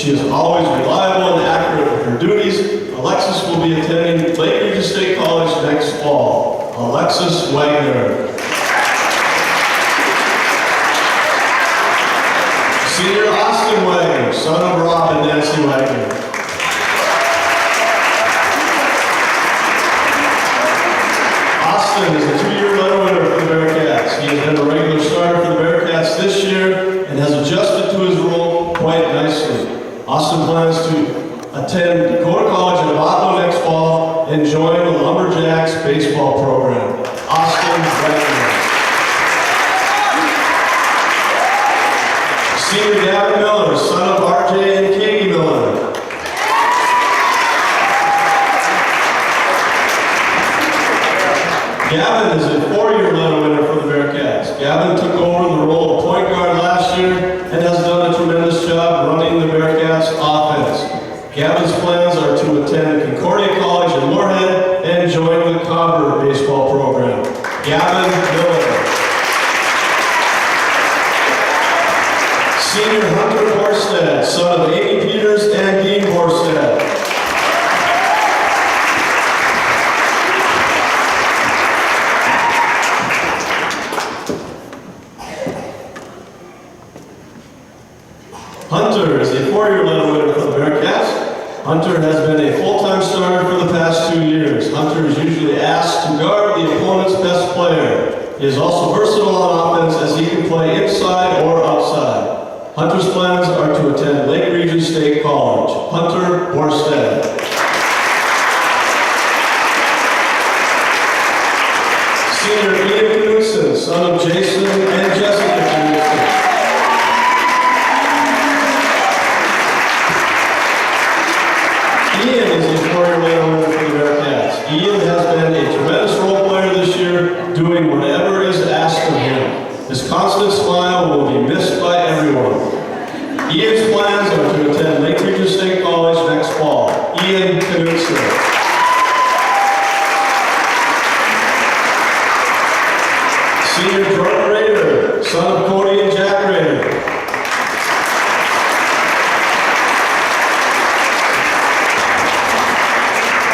She is always reliable and accurate with her duties. Alexis will be attending Lake Regis State College next fall. Alexis Wagner. Senior Austin Wagner, son of Rob and Nancy Wagner. Austin is a 2-year letter winner for the Bearcats. He has been a regular starter for the Bearcats this year and has adjusted to his role quite nicely. Austin plans to attend Dakota College at Otto next fall and join the Lumberjacks baseball program. Austin Wagner. Senior Gavin Miller, son of RJ and Katie Miller. Gavin is a 4-year letter winner for the Bearcats. Gavin took over the role of point guard last year and has done a tremendous job running the Bearcats offense. Gavin's plans are to attend Concordia College in Moorhead and join the Cobber baseball program. Gavin Miller. Senior Hunter Borstad, son of Amy Peters and Dean Borstad. Hunter is a 4-year letter winner for the Bearcats. Hunter has been a full-time starter for the past 2 years. Hunter is usually asked to guard the opponent's best player. He is also versatile on offense as he can play inside or outside. Hunter's plans are to attend Lake Regis State College. Hunter Borstad. Senior Ian Knudsen, son of Jason and Jessica Knudsen. Ian is a 4-year letter winner for the Bearcats. Ian has been a tremendous role player this year, doing whatever is asked of him. His constant smile will be missed by everyone. Ian's plans are to attend Lake Regis State College next fall. Ian Knudsen. Senior Jordan Rader, son of Cody and Jack Rader.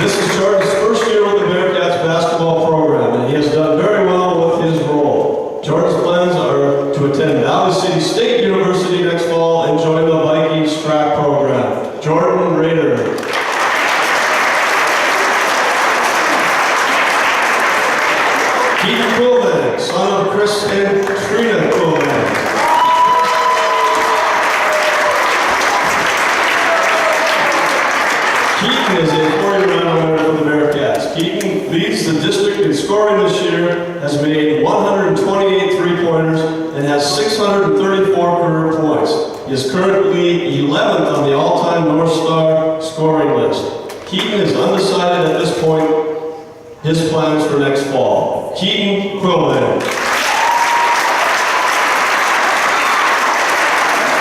This is Jordan's first year with the Bearcats basketball program, and he has done very well with his role. Jordan's plans are to attend Valley City State University next fall and join the Vikings track program. Jordan Rader. Keith Quillman, son of Chris and Trina Quillman. Keaton is a 4-year letter winner for the Bearcats. Keaton leads the district in scoring this year, has made 128 three-pointers, and has 634 career points. He is currently 11th on the all-time North Star scoring list. Keaton is undecided at this point his plans for next fall. Keaton Quillman.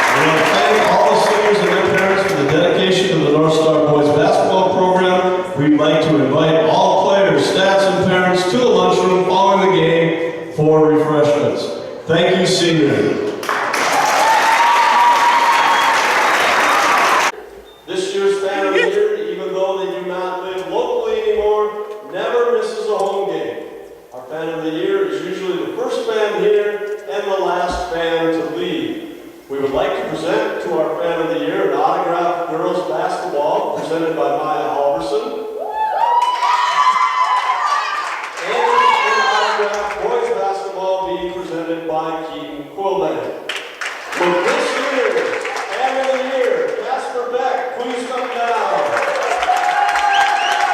I want to thank all the seniors and their parents for the dedication to the North Star Boys basketball program. We'd like to invite all players, staffs, and parents to the lunchroom following the game for refreshments. Thank you, seniors. This year's Fan of the Year, even though they do not live locally anymore, never misses a home game. Our Fan of the Year is usually the first fan here and the last fan to leave. We would like to present to our Fan of the Year an autographed girls basketball presented by Maya Halverson. And an autographed boys basketball being presented by Keaton Quillman. For this year's Fan of the Year, Casper Beck, please come down.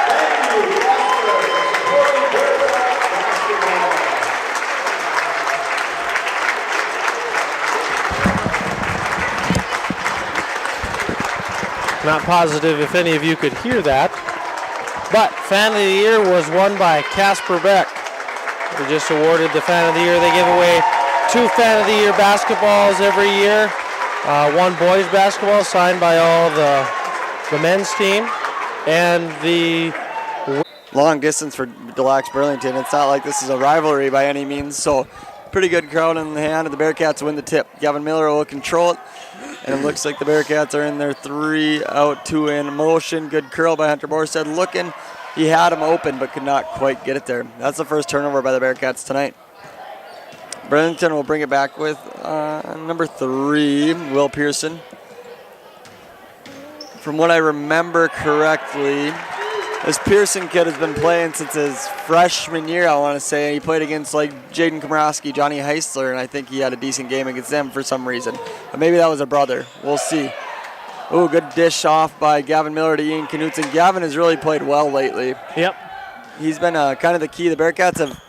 Thank you, Casper, for supporting Bearcats basketball. Not positive if any of you could hear that, but Fan of the Year was won by Casper Beck. We just awarded the Fan of the Year. They give away 2 Fan of the Year basketballs every year. 1 boys basketball signed by all the men's team, and the long distance for Des Lacs Burlington. It's not like this is a rivalry by any means, so pretty good crowd in the hand, and the Bearcats win the tip. Gavin Miller will control it. And it looks like the Bearcats are in their 3 out, 2 in motion. Good curl by Hunter Borstead. Looking, he had him open but could not quite get it there. That's the first turnover by the Bearcats tonight. Burlington will bring it back with number 3, Will Pearson. From what I remember correctly, this Pearson kid has been playing since his freshman year, I want to say. He played against like Jaden Komorowski, Johnny Heisler, and I think he had a decent game against them for some reason. But maybe that was a brother. We'll see. Ooh, good dish off by Gavin Miller to Ian Knutson. Gavin has really played well lately. Yep. He's been kind of the key. The Bearcats have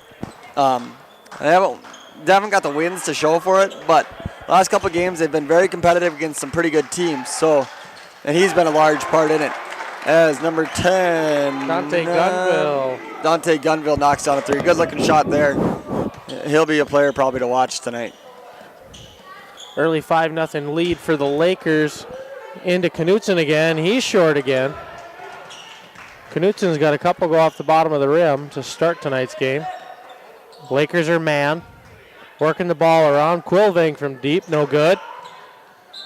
they haven't got the wins to show for it, but the last couple of games they've been very competitive against some pretty good teams. So, and he's been a large part in it. As number 10, Dante Gunville. Dante Gunville knocks down a 3. Good looking shot there. He'll be a player probably to watch tonight. Early 5-0 lead for the Lakers. Into Knutson again. He's short again. Knutson's got a couple go off the bottom of the rim to start tonight's game. Lakers are man. Working the ball around. Quilving from deep. No good.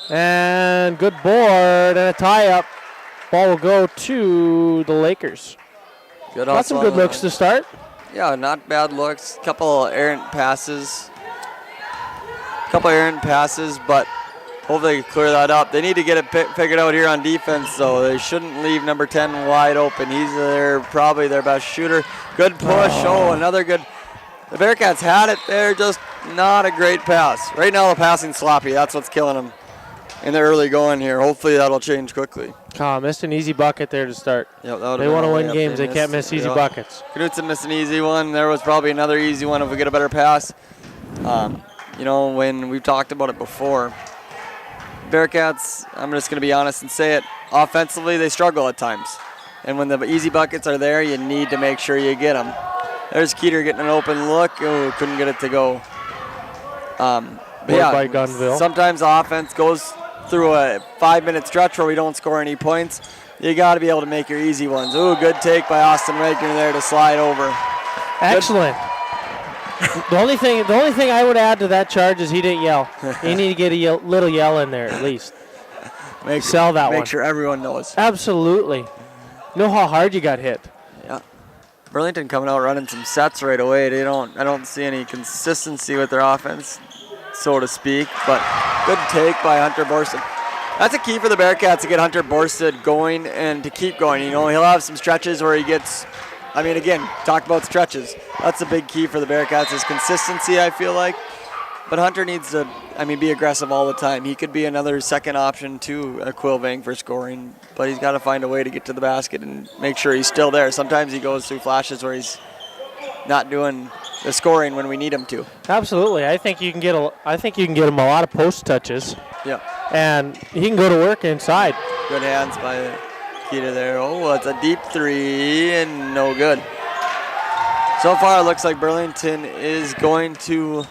And good board and a tie-up. Ball will go to the Lakers. Good. Got some good looks to start. Yeah, not bad looks. Couple errant passes. But hopefully they can clear that up. They need to get it figured out here on defense, though. They shouldn't leave number 10 wide open. He's probably their best shooter. Good push. Oh, another good. The Bearcats had it there, just not a great pass. Right now the passing's sloppy. That's what's killing them in the early going here. Hopefully that'll change quickly. Missed an easy bucket there to start. Yep, they want to win games. They can't miss easy buckets. Knutson missed an easy one. There was probably another easy one if we get a better pass. When we've talked about it before, Bearcats, I'm just going to be honest and say it, offensively they struggle at times. And when the easy buckets are there, you need to make sure you get them. There's Keeter getting an open look. Oh, couldn't get it to go. By Gunville. Sometimes the offense goes through a 5-minute stretch where we don't score any points. You got to be able to make your easy ones. Ooh, good take by Austin Regner there to slide over. Excellent. The only thing I would add to that charge is he didn't yell. You need to get a little yell in there at least. Make sure everyone knows. Absolutely. Know how hard you got hit. Yeah. Burlington coming out running some sets right away. I don't see any consistency with their offense, so to speak. But good take by Hunter Borstead. That's a key for the Bearcats to get Hunter Borstead going and to keep going. He'll have some stretches where he gets. Talk about stretches. That's a big key for the Bearcats is consistency, I feel like. But Hunter needs to, be aggressive all the time. He could be another second option to Quilvang for scoring, but he's got to find a way to get to the basket and make sure he's still there. Sometimes he goes through flashes where he's not doing the scoring when we need him to. Absolutely. I think you can get him a lot of post touches. Yeah. And he can go to work inside. Good hands by Keita there. Oh, it's a deep 3 and no good. So far, it looks like Burlington is going to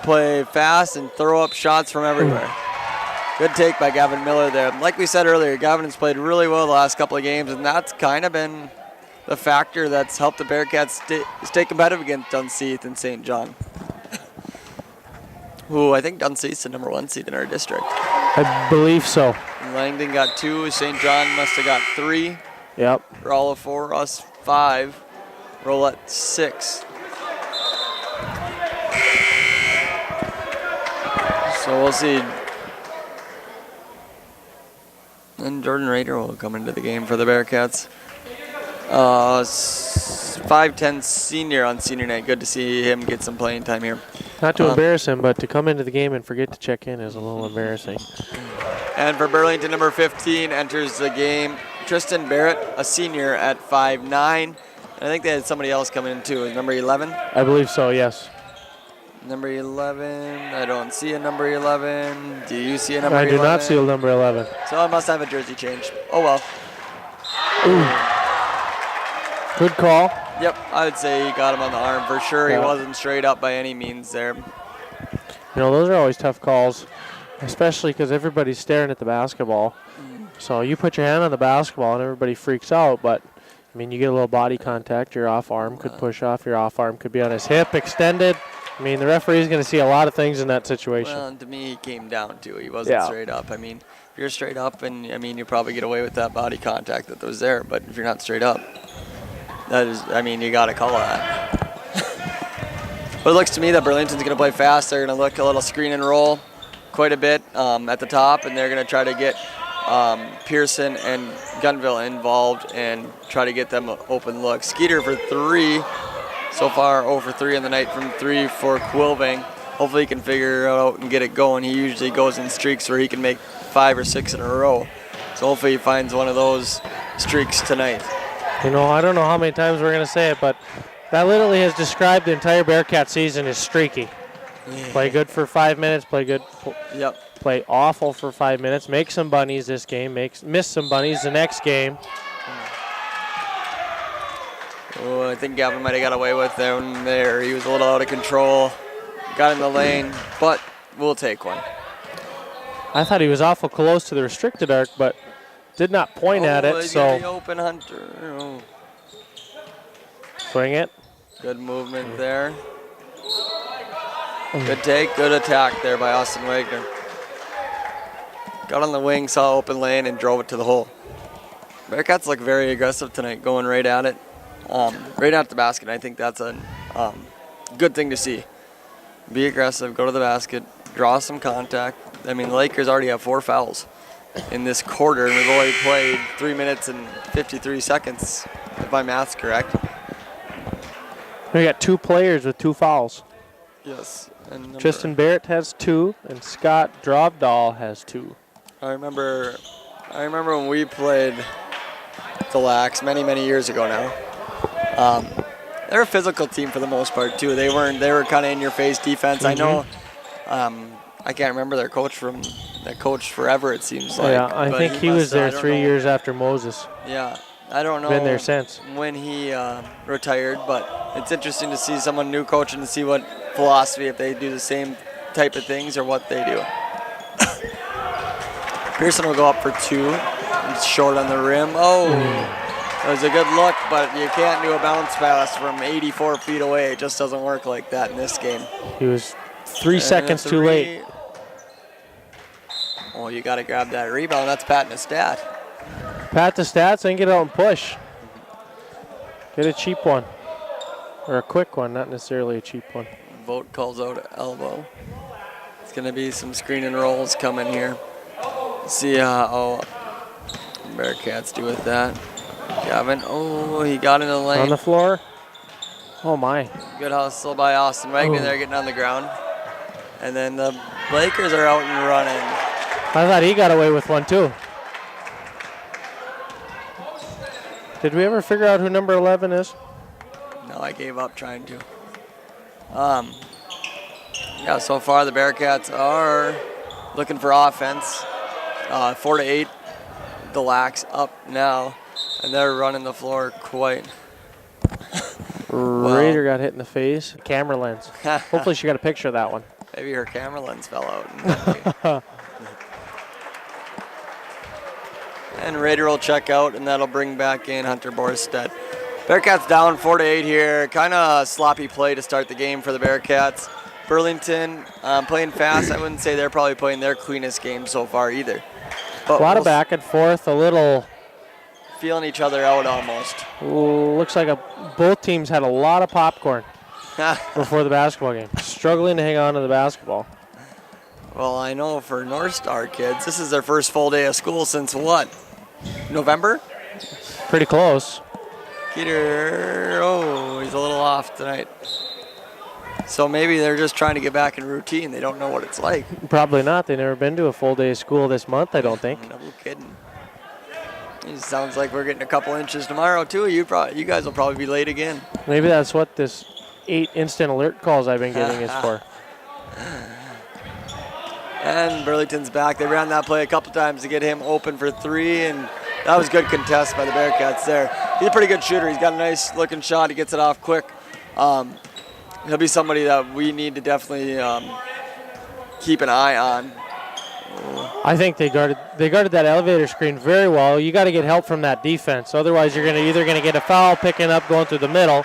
play fast and throw up shots from everywhere. Good take by Gavin Miller there. Like we said earlier, Gavin has played really well the last couple of games, and that's kind of been the factor that's helped the Bearcats stay competitive against Dunseith and St. John. Ooh, I think Dunseith's the number 1 seed in our district. I believe so. Langdon got 2. St. John must have got 3. Yep. Rolla 4, us 5. Rolette 6. So we'll see. And Jordan Rader will come into the game for the Bearcats. 5'10" senior on senior night. Good to see him get some playing time here. Not to embarrass him, but to come into the game and forget to check in is a little embarrassing. And for Burlington, number 15 enters the game. Tristan Barrett, a senior at 5'9". And I think they had somebody else coming in too. Is number 11? I believe so, yes. Number 11. I don't see a number 11. Do you see a number 11? I do not see a number 11. So I must have a jersey change. Oh well. Ooh. Good call. Yep, I would say he got him on the arm for sure. Yeah. He wasn't straight up by any means there. Those are always tough calls, especially because everybody's staring at the basketball. So you put your hand on the basketball and everybody freaks out, but you get a little body contact. Your off arm could push off. Your off arm could be on his hip, extended. I mean, the referee's going to see a lot of things in that situation. Well, and to me, he came down to it. He wasn't straight up. I mean, if you're straight up, and I mean, you probably get away with that body contact that was there. But if you're not straight up, that is, I mean, you got to call that. But it looks to me that Burlington's going to play fast. They're going to look a little screen and roll quite a bit at the top, and they're going to try to get Pearson and Gunville involved and try to get them an open look. Skeeter for 3. So far, 0 for 3 on the night from 3 for Quilving. Hopefully he can figure it out and get it going. He usually goes in streaks where he can make 5 or 6 in a row. So hopefully he finds one of those streaks tonight. You know, I don't know how many times we're going to say it, but that literally has described the entire Bearcat season as streaky. Yeah. Play good for 5 minutes, play good, play awful for 5 minutes, make some bunnies this game, miss some bunnies the next game. Oh, I think Gavin might have got away with him there. He was a little out of control. Got in the lane, but we'll take one. I thought he was awful close to the restricted arc, but did not point at it, so. The open Hunter. Oh. Swing it. Good movement there. Good take, good attack there by Austin Wagner. Got on the wing, saw open lane, and drove it to the hole. Bearcats look very aggressive tonight, going right at it. Right at the basket. I think that's a good thing to see. Be aggressive, go to the basket, draw some contact. I mean, the Lakers already have 4 fouls in this quarter, and we've only played 3 minutes and 53 seconds, if my math's correct. We got 2 players with 2 fouls. Yes. And Tristan Barrett has 2, and Scott Drovdahl has 2. I remember when we played the Lax many years ago now. They're a physical team for the most part too. They were kind of in your face defense. I know. I can't remember their coach from that coach forever. It seems like. Yeah, I think he was there 3 years after Moses. Yeah, I don't know. Been there since when he retired, but it's interesting to see someone new coaching to see what philosophy, if they do the same type of things or what they do. Pearson will go up for 2. He's short on the rim. Oh. It was a good look, but you can't do a bounce pass from 84 feet away. It just doesn't work like that in this game. He was 3 seconds too late. Oh, you got to grab that rebound. That's Pat Nestat. Pat the stats and get out and push. Get a cheap one. Or a quick one, not necessarily a cheap one. Vogt calls out elbow. It's going to be some screen and rolls coming here. See how Bearcats do with that. Gavin, oh, he got in the lane. On the floor. Oh, my. Good hustle by Austin Wagner there, getting on the ground. And then the Lakers are out and running. I thought he got away with one, too. Did we ever figure out who number 11 is? No, I gave up trying to. Yeah, so far the Bearcats are looking for offense. 4-8, the Lax up now. And they're running the floor quite. Raider got hit in the face. Camera lens. Hopefully she got a picture of that one. Maybe her camera lens fell out. And Raider will check out, and that'll bring back in Hunter Borstead. Bearcats down 4-8 here. Kind of sloppy play to start the game for the Bearcats. Burlington playing fast. I wouldn't say they're probably playing their cleanest game so far either. But a lot of back and forth, a little feeling each other out almost. Looks like both teams had a lot of popcorn before the basketball game. Struggling to hang on to the basketball. Well, I know for North Star kids, this is their first full day of school since what? November? Pretty close. Peter, he's a little off tonight. So maybe they're just trying to get back in routine. They don't know what it's like. Probably not. They've never been to a full day of school this month, I don't think. No kidding. It sounds like we're getting a couple inches tomorrow, too. You guys will probably be late again. Maybe that's what this 8 instant alert calls I've been getting is for. And Burlington's back. They ran that play a couple times to get him open for 3, and that was good contest by the Bearcats there. He's a pretty good shooter. He's got a nice looking shot. He gets it off quick. He'll be somebody that we need to definitely keep an eye on. I think they guarded that elevator screen very well. You got to get help from that defense. Otherwise, you're either going to get a foul picking up going through the middle,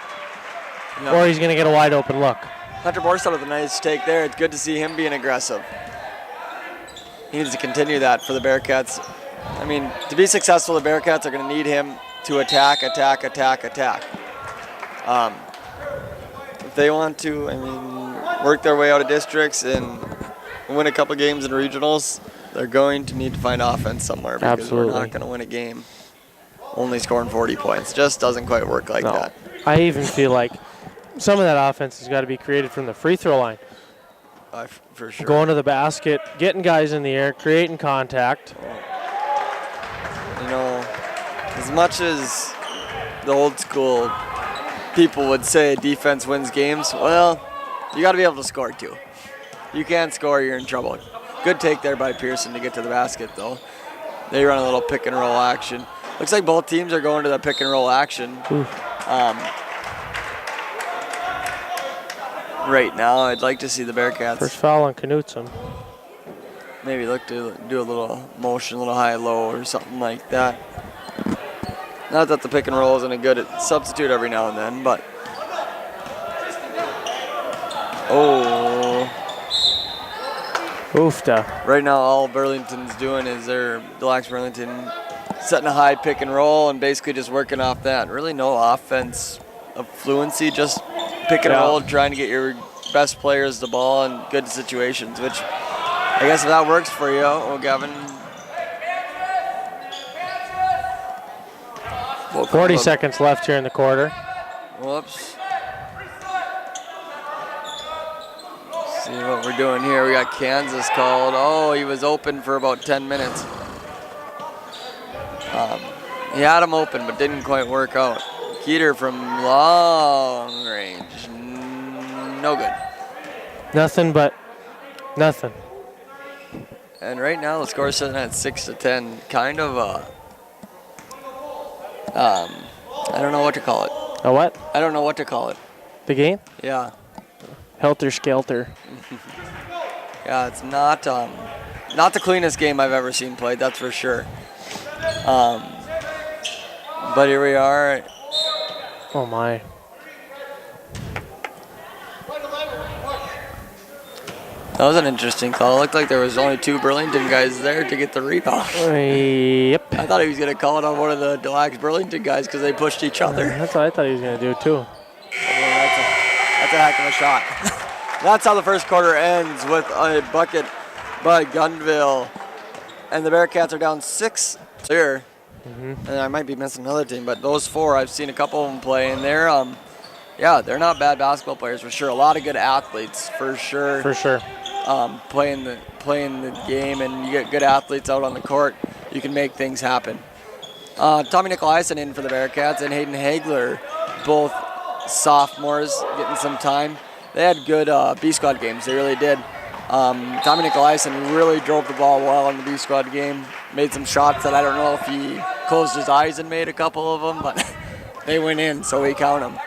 or he's going to get a wide open look. Hunter Borstad with a nice take there. It's good to see him being aggressive. He needs to continue that for the Bearcats. I mean, to be successful, the Bearcats are going to need him to attack. If they want to, work their way out of districts and win a couple games in regionals, they're going to need to find offense somewhere because Absolutely. we're not going to win a game only scoring 40 points. Just doesn't quite work like that. I even feel like some of that offense has got to be created from the free throw line. For sure. Going to the basket, getting guys in the air, creating contact. You know, as much as the old school people would say defense wins games, well, you got to be able to score too. You can't score, you're in trouble. Good take there by Pearson to get to the basket, though. They run a little pick and roll action. Looks like both teams are going to the pick and roll action. Right now, I'd like to see the Bearcats First foul on Knutson. maybe look to do a little motion, a little high-low or something like that. Not that the pick and roll isn't a good substitute every now and then, but Oofta. right now all Burlington's doing is Deluxe Burlington setting a high pick and roll and basically just working off that. Really no offense of fluency, just pick and roll, trying to get your best players the ball in good situations, which I guess if that works for you, well, Gavin. 40 seconds left here in the quarter. Whoops. See what we're doing here. We got Kansas called. Oh, he was open for about 10 minutes. He had him open, but didn't quite work out. Keeter from long range. No good. Nothing but nothing. And right now the score is sitting at 6-10. Kind of I don't know what to call it. A what? I don't know what to call it. The game? Yeah. Helter Skelter. Yeah, it's not the cleanest game I've ever seen played, that's for sure. But here we are. Oh my. That was an interesting call. It looked like there was only 2 Burlington guys there to get the rebound. Yep. I thought he was going to call it on one of the Deluxe Burlington guys because they pushed each other. That's what I thought he was going to do too. That's a heck of a shot. That's how the first quarter ends, with a bucket by Gunville. And the Bearcats are down 6 here. And I might be missing another team, but those 4, I've seen a couple of them play, and they're not bad basketball players for sure. A lot of good athletes for sure. For sure. Playing the game, and you get good athletes out on the court, you can make things happen. Tommy Nicolaisen in for the Bearcats, and Hayden Hagler, both sophomores, getting some time. They had good B squad games. They really did. Tommy Nicolaisen really drove the ball well in the B squad game. Made some shots that I don't know if he closed his eyes and made a couple of them, but they went in, so we count them.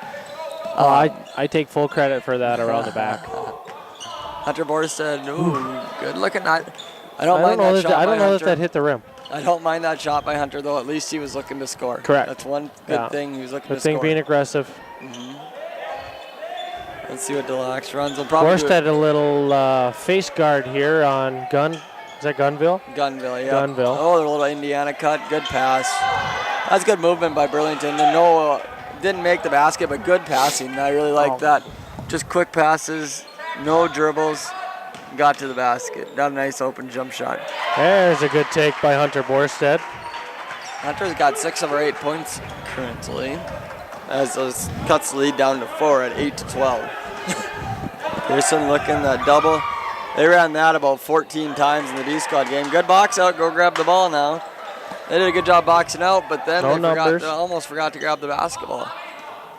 I take full credit for that around the back. Hunter Boris said, "Ooh, good looking." I I don't know if that hit the rim. I don't mind that shot by Hunter, though. At least he was looking to score. Correct. That's one good thing. He was looking to score. Good thing being aggressive. Let's see what Deluxe runs. We'll probably Forced had a little face guard here on Gun. Is that Gunville? Gunville, yeah. Gunville. Oh, a little Indiana cut. Good pass. That's good movement by Burlington. And didn't make the basket, but good passing. I really like that. Just quick passes, no dribbles. Got to the basket. Got a nice open jump shot. There's a good take by Hunter Borstead. Hunter's got 6 of our 8 points currently, as those cuts the lead down to 4 at 8-12. Pearson looking at double. They ran that about 14 times in the D squad game. Good box out. Go grab the ball now. They did a good job boxing out, but then they almost forgot to grab the basketball.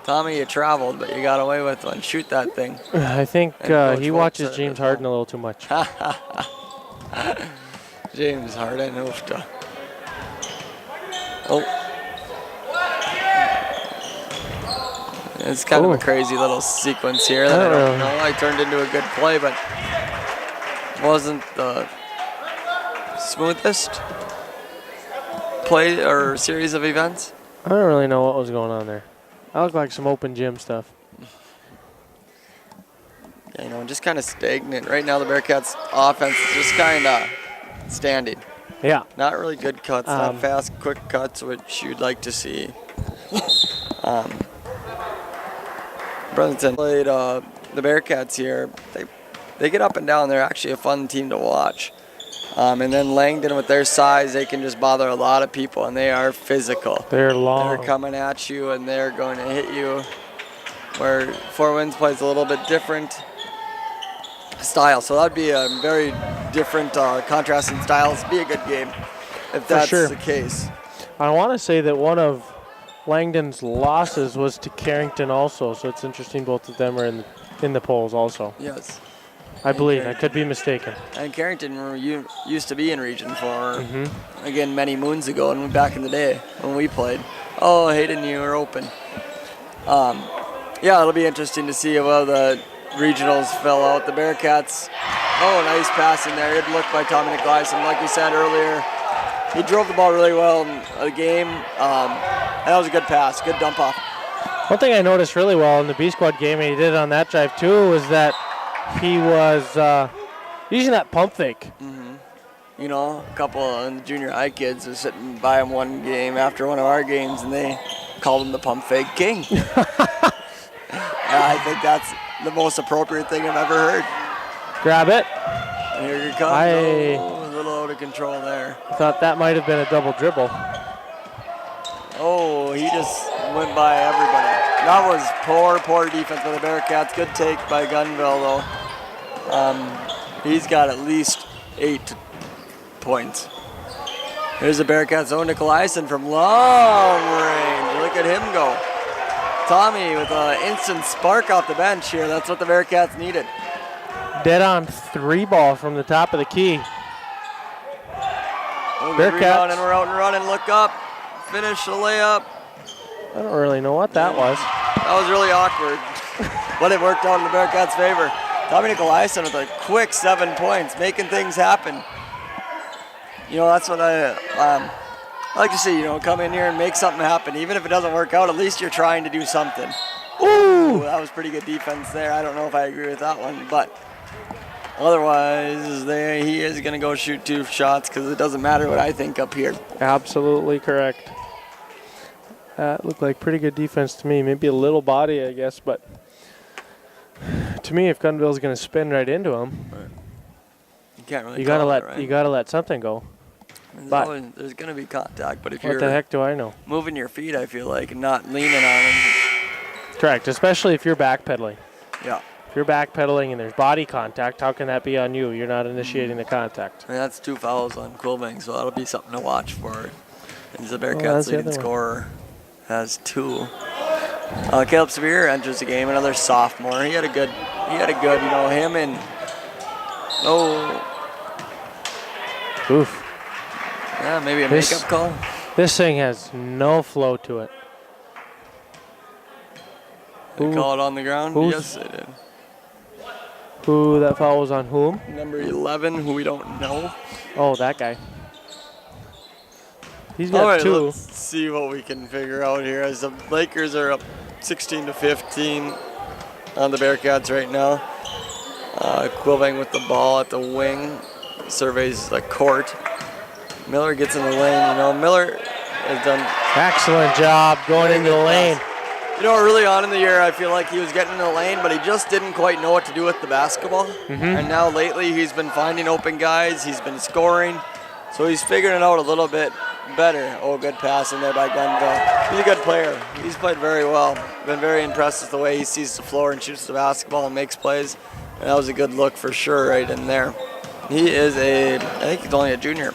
Tommy, you traveled, but you got away with one. Shoot that thing. I think he watches James Harden a little too much. James Harden, oofta. Oh. It's kind of a crazy little sequence here that I don't know. I turned into a good play, but wasn't the smoothest play or series of events. I don't really know what was going on there. That looked like some open gym stuff. just kind of stagnant. Right now the Bearcats offense is just kind of standing. Yeah. Not really good cuts, not fast, quick cuts, which you'd like to see. Burlington played the Bearcats here. They get up and down. They're actually a fun team to watch. And then Langdon, with their size, they can just bother a lot of people, and they are physical. They're long. They're coming at you, and they're going to hit you. Where Four Winds plays a little bit different style, so that'd be a very different contrasting styles. Be a good game if that's the case. I want to say that one of Langdon's losses was to Carrington also, so it's interesting both of them are in the polls also. Yes. I believe. I could be mistaken. And Carrington used to be in Region 4, again, many moons ago, and back in the day when we played. Oh, Hayden, you were open. Yeah, it'll be interesting to see how the regionals fell out. The Bearcats, nice pass in there. Good look by Tommy Nicolaisen. Like we said earlier, he drove the ball really well in the game. And that was a good pass, good dump off. One thing I noticed really well in the B squad game, and he did on that drive too, was that he was using that pump fake. You know, a couple of the junior high kids were sitting by him one game after one of our games, and they called him the pump fake king. I think that's the most appropriate thing I've ever heard. Grab it. And here you come. A little out of control there. I thought that might have been a double dribble. Oh, he just went by everybody. That was poor defense by the Bearcats. Good take by Gunville, though. He's got at least 8 points. Here's the Bearcats' own Nicolaisen from long range. Look at him go. Tommy with an instant spark off the bench here. That's what the Bearcats needed. Dead on 3 ball from the top of the key. Bearcats. And we're out and running. Look up. Finish the layup. I don't really know what that was. That was really awkward, but it worked out in the Bearcats' favor. Tommy Nicolaisen with a quick 7 points, making things happen. You know, that's what I like to see, you know, come in here and make something happen. Even if it doesn't work out, at least you're trying to do something. Ooh, that was pretty good defense there. I don't know if I agree with that one, but otherwise, he is going to go shoot 2 shots because it doesn't matter what I think up here. Absolutely correct. That looked like pretty good defense to me. Maybe a little body, I guess, but to me, if Gunville's going to spin right into him, you can't really. You gotta let something go. There's going to be contact, but if what the heck do I know? Moving your feet, I feel like, and not leaning on them. Correct, especially if you're backpedaling. Yeah. If you're backpedaling and there's body contact, how can that be on you? You're not initiating the contact. And that's 2 fouls on Quilving, so that'll be something to watch for. The Bearcats' leading scorer has 2. Caleb Severe enters the game, another sophomore. He had a good, you know, him and oof. Yeah, maybe a makeup call. This thing has no flow to it. They call it on the ground? Yes, they did. Who that foul was on whom? Number 11, who we don't know. Oh, that guy. He's got 2. Let's see what we can figure out here as the Lakers are up 16-15 on the Bearcats right now. Quilving with the ball at the wing, surveys the court. Miller gets in the lane. You know, Miller has done excellent job going into the lane. You know, early on in the year, I feel like he was getting in the lane, but he just didn't quite know what to do with the basketball. And now lately, he's been finding open guys. He's been scoring. So he's figuring it out a little bit better. Oh, good pass in there by Gunville. He's a good player. He's played very well. Been very impressed with the way he sees the floor and shoots the basketball and makes plays. And that was a good look for sure right in there. He is I think he's only a junior.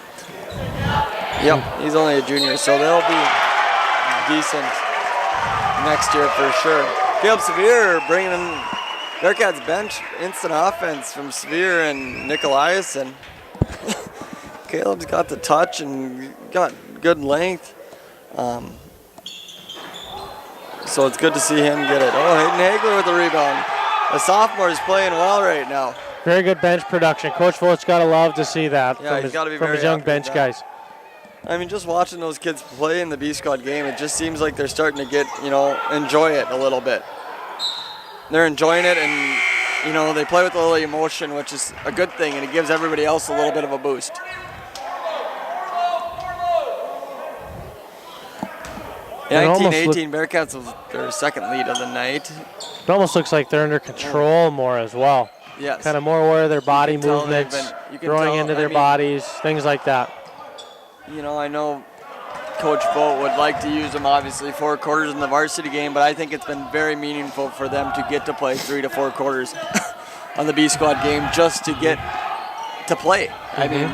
Yep, he's only a junior, so they'll be decent next year for sure. Caleb Severe bringing in Bearcats bench, instant offense from Severe and Nicolaisen. Caleb's got the touch and got good length. So it's good to see him get it. Oh, Hayden Hagler with the rebound. The sophomore is playing well right now. Very good bench production. Coach Vogt's got to love to see that from his young bench guys. I mean, just watching those kids play in the B Squad game, it just seems like they're starting to get, you know, enjoy it a little bit. They're enjoying it, and you know, they play with a little emotion, which is a good thing, and it gives everybody else a little bit of a boost. It 19-18, Bearcats was their second lead of the night. It almost looks like they're under control more as well. Yes. Kind of more aware of their body You can tell movements, you can growing tell- into their I mean, bodies, things like that. You know, I know Coach Boat would like to use them, obviously, 4 quarters in the varsity game, but I think it's been very meaningful for them to get to play 3 to 4 quarters on the B squad game just to get to play. I mean,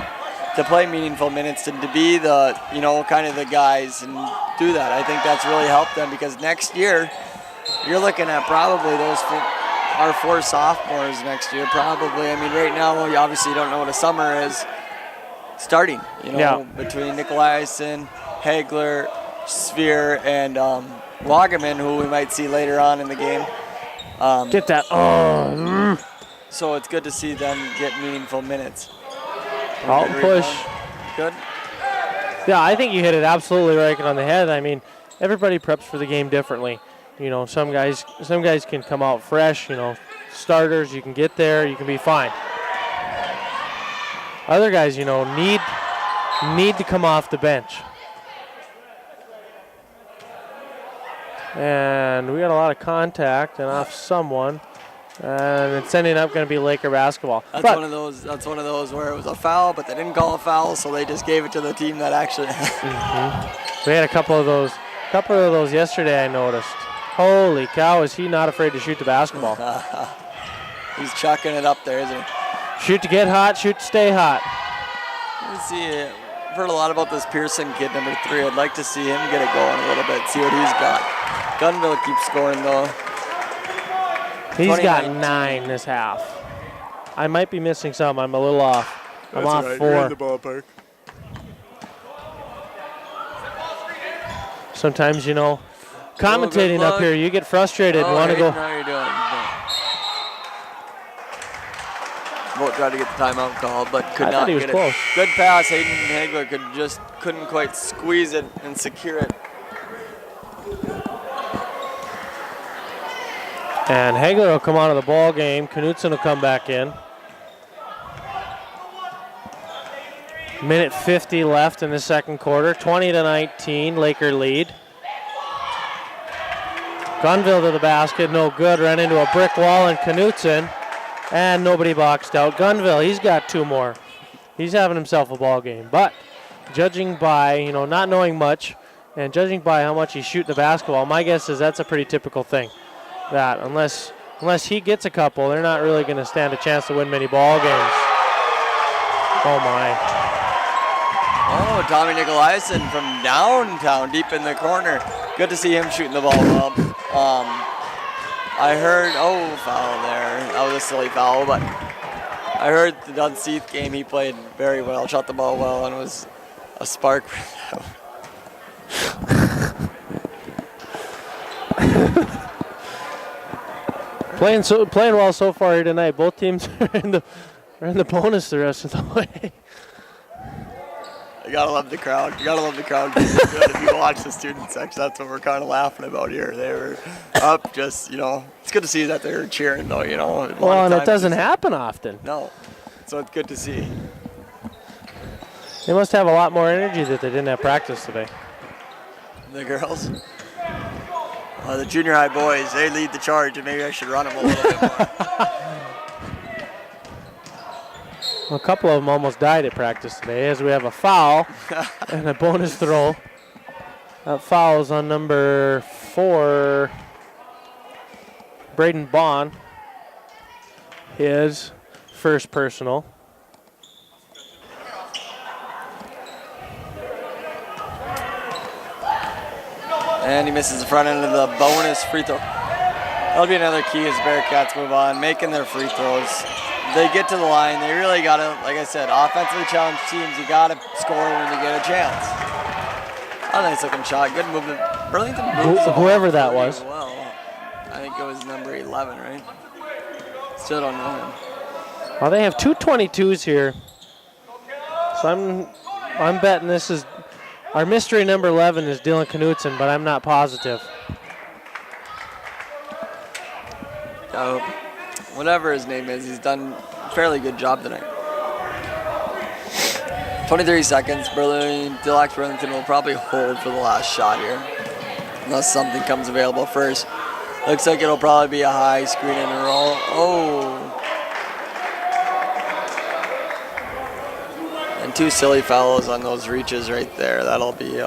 to play meaningful minutes and to be the, you know, kind of the guys and do that. I think that's really helped them because next year, you're looking at probably our 4 sophomores next year, probably. I mean, right now, we obviously don't know what a summer is starting, you know, between Nicolaisen, Hagler, Sphere, and Wagaman, who we might see later on in the game. Get that. So it's good to see them get meaningful minutes. Out Good push. rebound. Good. Yeah, I think you hit it absolutely right on the head. I mean, everybody preps for the game differently. You know, some guys can come out fresh. You know, starters, you can get there, you can be fine. Other guys, you know, need to come off the bench. And we got a lot of contact and off someone, and it's ending up going to be Laker basketball. That's one of those where it was a foul, but they didn't call a foul, so they just gave it to the team that actually. We had a couple of those yesterday. I noticed. Holy cow! Is he not afraid to shoot the basketball? He's chucking it up there, isn't he? Shoot to get hot, shoot to stay hot. Let's see. I've heard a lot about this Pearson kid, number 3. I'd like to see him get it going a little bit, see what he's got. Gunville keeps scoring, though. He's got 9 this half. I might be missing some. I'm a little off. I'm off 4. You're in the ballpark. Sometimes, you know, commentating up here, you get frustrated and want to go. Now you're doing Boat tried to get the timeout called, but could I not thought he was get close. it. Good pass. Hayden Hagler couldn't quite squeeze it and secure it. And Hagler will come out of the ball game. Knutson will come back in. Minute 50 left in the second quarter. 20-19, Laker lead. Gunville to the basket, no good. Ran into a brick wall, and Knutson, and nobody boxed out. Gunville, he's got 2 more. He's having himself a ball game. But judging by, you know, not knowing much, and judging by how much he's shooting the basketball, my guess is that's a pretty typical thing. That unless he gets a couple, they're not really going to stand a chance to win many ball games. Oh my! Oh, Tommy Nicolaisen from downtown, deep in the corner. Good to see him shooting the ball well. I heard, foul there. That was a silly foul, but I heard the Dunseith game he played very well, shot the ball well, and it was a spark for them. Playing well so far here tonight. Both teams are in the bonus the rest of the way. You gotta love the crowd. You gotta love the crowd. If you watch the student section, that's what we're kind of laughing about here. They were up, just, you know. It's good to see that they're cheering, though. You know. Well, and it doesn't happen often. No, so it's good to see. They must have a lot more energy that they didn't have practice today. The girls. The junior high boys, they lead the charge, and maybe I should run them a little bit more. Well, a couple of them almost died at practice today, as we have a foul and a bonus throw. That foul is on number 4, Braden Bond. His first personal. And he misses the front end of the bonus free throw. That'll be another key as Bearcats move on, making their free throws. They get to the line. They really got to, like I said, offensively challenged teams, you got to score when you get a chance. A nice looking shot. Good movement. Burlington moves whoever that was. well. I think it was number 11, right? Still don't know him. Well, they have 2 22s here. So I'm betting this is our mystery number 11 is Dylan Knutson, but I'm not positive. whatever his name is, he's done a fairly good job tonight. 23 seconds. Deluxe Burlington will probably hold for the last shot here, unless something comes available first. Looks like it'll probably be a high screen and a roll. Oh. And 2 silly fouls on those reaches right there. That'll be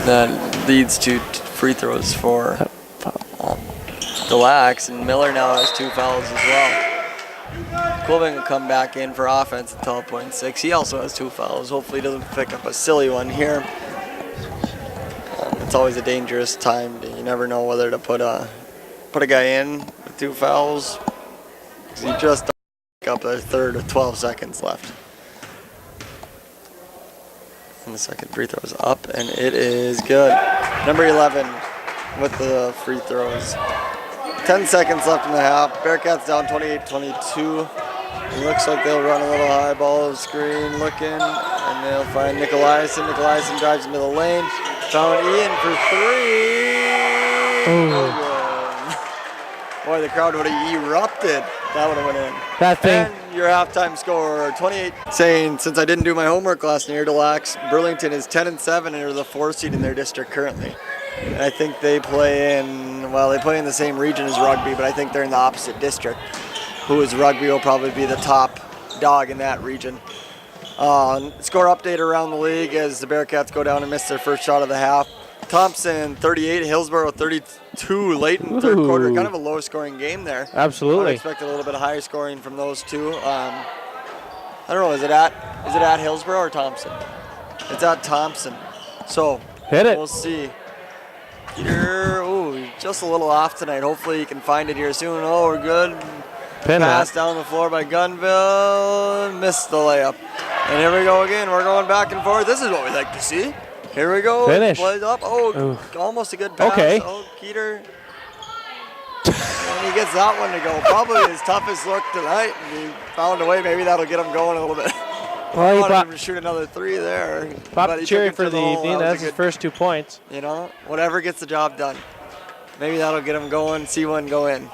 that leads to free throws for Deluxe, and Miller now has 2 fouls as well. Colvin will come back in for offense at 12.6. He also has 2 fouls. Hopefully he doesn't pick up a silly one here. It's always a dangerous time. You never know whether to put a guy in with 2 fouls, because you just don't pick up a third with 12 seconds left. And the second free throw is up, and it is good. Number 11 with the free throws. 10 seconds left in the half. Bearcats down 28-22. It looks like they'll run a little high ball screen looking, and they'll find Nicolaisen. Nicolaisen drives into the lane. Found Ian for 3. No good. Boy, the crowd would have erupted. That would have went in. That thing. And your halftime score, 28. Saying, since I didn't do my homework last year, Burlington is 10-7 and are the 4th seed in their district currently. And I think they play in the same region as Rugby, but I think they're in the opposite district. Who is Rugby will probably be the top dog in that region. Score update around the league as the Bearcats go down and miss their first shot of the half. Thompson 38, Hillsborough 32 late in the third quarter. Kind of a low scoring game there. Absolutely. I expected a little bit of higher scoring from those two. I don't know, is it at Hillsborough or Thompson? It's at Thompson. So hit it. We'll see. Peter, just a little off tonight. Hopefully he can find it here soon. Oh, we're good. Pass down the floor by Gunville. Missed the layup. And here we go again. We're going back and forth. This is what we like to see. Here we go. Finish. Plays up. Oh, almost a good pass. Okay. Oh, Keeter. And he gets that one to go. Probably his toughest look tonight. And he found a way. Maybe that'll get him going a little bit. Well, he wanted him to shoot another 3 there. Popped the cherry for the evening. That's his first 2 points. You know, whatever gets the job done. Maybe that'll get him going. See one go in.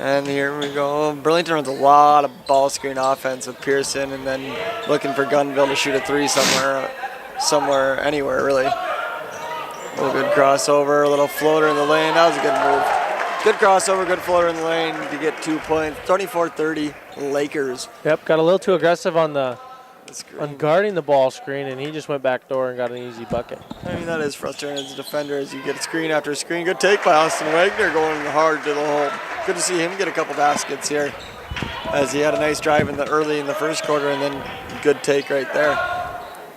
And here we go. Burlington runs a lot of ball screen offense with Pearson, and then looking for Gunville to shoot a 3 somewhere, anywhere really. A little good crossover, a little floater in the lane. That was a good move. Good crossover, good floater in the lane to get 2 points. 24-30 Lakers. Yep, got a little too aggressive on guarding the ball screen, and he just went back door and got an easy bucket. I mean, that is frustrating as a defender as you get screen after screen. Good take by Austin Wagner going hard to the hole. Good to see him get a couple baskets here, as he had a nice drive early in the first quarter, and then good take right there.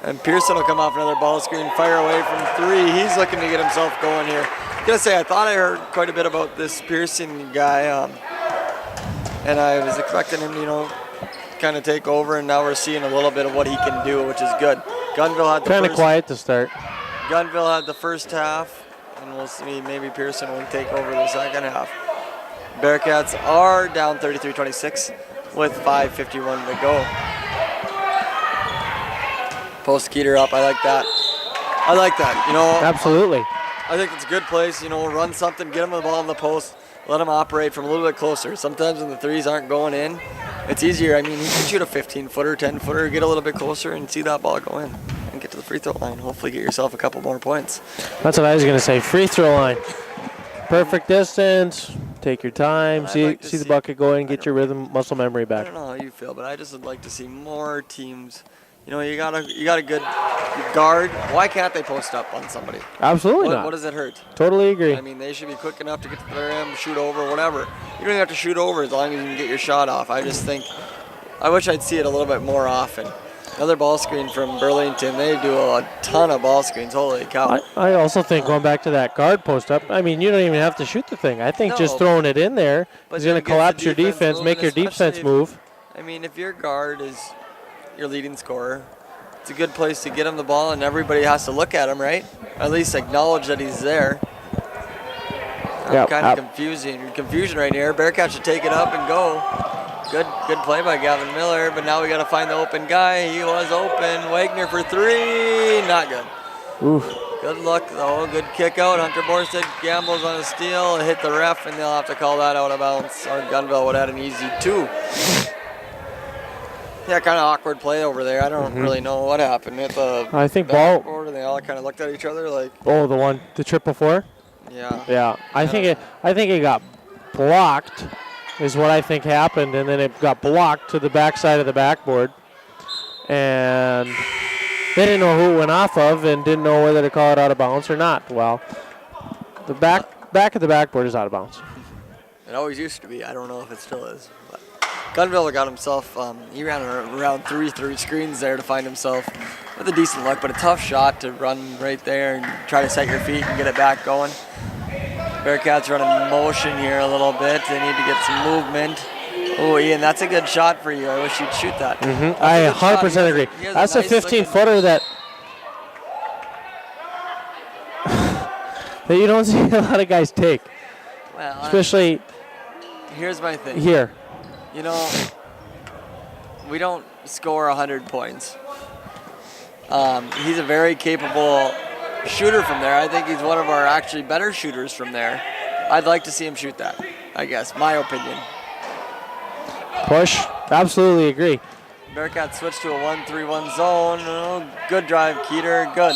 And Pearson will come off another ball screen, fire away from 3. He's looking to get himself going here. I'm gonna say I thought I heard quite a bit about this Pearson guy, and I was expecting him, kind of take over, and now we're seeing a little bit of what he can do, which is good. Gunville had kind of quiet to start. Gunville had the first half, and we'll see maybe Pearson will take over the second half. Bearcats are down 33-26 with 5:51 to go. Post Keeter up. I like that. Absolutely. I think it's a good place. Run something, get him the ball in the post, let him operate from a little bit closer. Sometimes when the 3s aren't going in, it's easier. I mean, you can shoot a 15-footer, 10-footer, get a little bit closer and see that ball go in and get to the free throw line. Hopefully get yourself a couple more points. That's what I was going to say. Free throw line. Perfect distance. Take your time. See the bucket go in, get your rhythm, muscle memory back. I don't know how you feel, but I just would like to see more teams. You got a good guard. Why can't they post up on somebody? Absolutely not. What does it hurt? Totally agree. I mean, they should be quick enough to get to their rim, shoot over, whatever. You don't even have to shoot over as long as you can get your shot off. I wish I'd see it a little bit more often. Another ball screen from Burlington. They do a ton of ball screens. Holy cow. I also think going back to that guard post up, I mean, you don't even have to shoot the thing. I think just throwing it in there is going to collapse your defense, make your defense move. I mean, if your guard is your leading scorer, it's a good place to get him the ball, and everybody has to look at him, right? At least acknowledge that he's there. Kind of confusion right here. Bearcats should take it up and go. Good play by Gavin Miller, but now we got to find the open guy. He was open. Wagner for three. Not good. Oof. Good luck, though. Good kick out. Hunter Borsted gambles on a steal. Hit the ref, and they'll have to call that out of bounds. Or Gunville would have had an easy 2. Yeah, kind of awkward play over there. I don't really know what happened. Hit the I think ball. backboard, and they all kind of looked at each other like, Oh, the triple four. yeah. Yeah, I think it got blocked, is what I think happened, and then it got blocked to the backside of the backboard, and they didn't know who it went off of, and didn't know whether to call it out of bounds or not. Well, the back of the backboard is out of bounds. It always used to be. I don't know if it still is. But Gunville got himself. He ran around three screens there to find himself with a decent look, but a tough shot to run right there and try to set your feet and get it back going. Bearcats running motion here a little bit. They need to get some movement. Oh, Ian, that's a good shot for you. I wish you'd shoot that. I 100% agree. That's a 15-footer that you don't see a lot of guys take, Well, especially here's my thing. here. You know, we don't score 100 points. He's a very capable shooter from there. I think he's one of our actually better shooters from there. I'd like to see him shoot that, I guess, my opinion. Push. Absolutely agree. Bearcats switch to a 1-3-1 zone. Oh, good drive, Keeter. Good.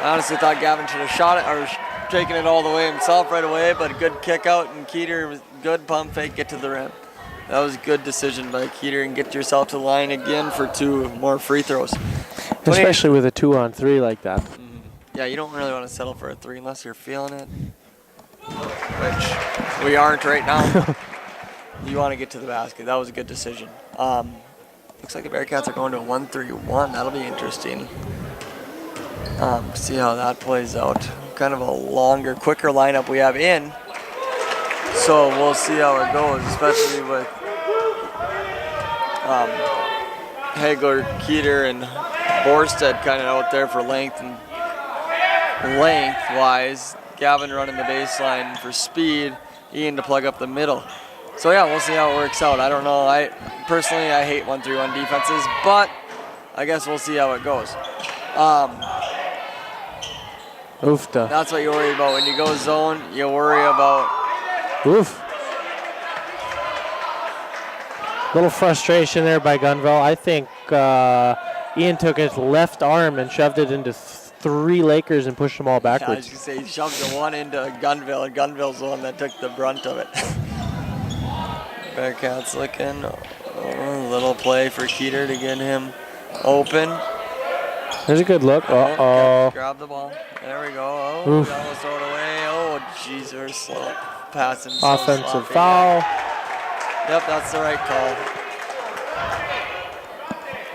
I honestly thought Gavin should have shot it or taken it all the way himself right away, but a good kick out, and Keeter was good pump fake, get to the rim. That was a good decision by Keeter, and get yourself to the line again for 2 more free throws. Especially with a 2-on-3 like that. Yeah, you don't really want to settle for a 3 unless you're feeling it, which we aren't right now. You want to get to the basket. That was a good decision. Looks like the Bearcats are going to a 1-3-1. That'll be interesting. See how that plays out. Kind of a longer, quicker lineup we have in. So we'll see how it goes, especially with Hagler, Keeter, and Borsted kind of out there for lengthwise. Gavin running the baseline for speed. Ian to plug up the middle. So yeah, we'll see how it works out. I don't know. I hate 1-3-1 defenses, but I guess we'll see how it goes. Oofta. That's what you worry about. When you go zone, you worry about. Oof. Little frustration there by Gunville. I think Ian took his left arm and shoved it into 3 Lakers and pushed them all Yeah, I backwards. was going to say, he shoved the one into Gunville, and Gunville's the one that took the brunt of it. Bearcats looking. Oh, little play for Keeter to get him open. There's a good look. Uh-oh. Grab the ball. There we go. Oh, Oof. we almost throw it away. Oh, jeez, we're slow. Passing. So Offensive sloppy. foul. Yep, that's the right call.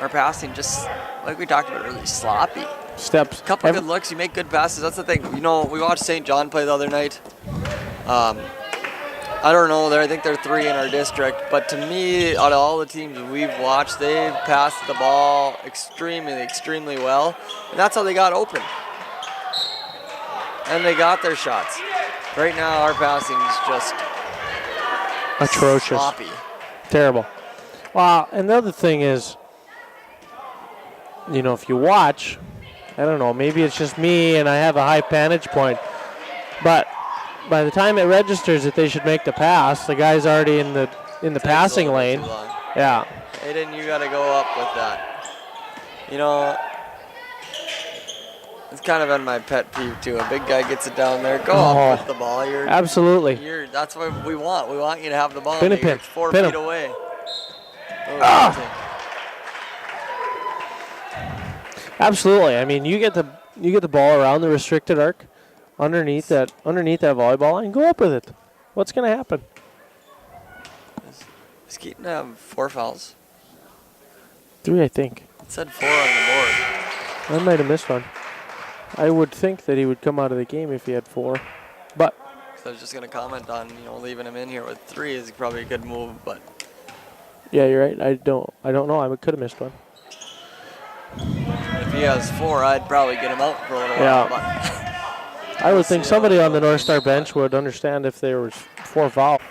Our passing, just like we talked about, really sloppy. Steps. Couple good looks, you make good passes. That's the thing. You know, we watched St. John play the other night. I don't know. I think they're 3 in our district. But to me, out of all the teams we've watched, they've passed the ball extremely well. And that's how they got open. And they got their shots. Right now, our passing is just atrocious. sloppy. Terrible. Well, and the other thing is, if you watch, I don't know, maybe it's just me and I have a high vantage point, but by the time it registers that they should make the pass, the guy's already in the passing lane. Yeah. Aiden, you got to go up with that. It's kind of been my pet peeve too. A big guy gets it down there, go up with the ball. Absolutely. That's what we want. We want you to have the ball. Pin and him. you're 4 Pin feet him. away. Absolutely. I mean, you get the ball around the restricted arc, underneath that volleyball line, go up with it. What's going to happen? Is Keaton have 4 fouls? 3, I think. It said 4 on the board. I might have missed one. I would think that he would come out of the game if he had 4, but. So I was just going to comment on leaving him in here with 3 is probably a good move, but. Yeah, you're right. I don't know. I could have missed one. If he has 4, I'd probably get him out for a little while. But I would think somebody on the North Star bench would understand if there was 4 fouls.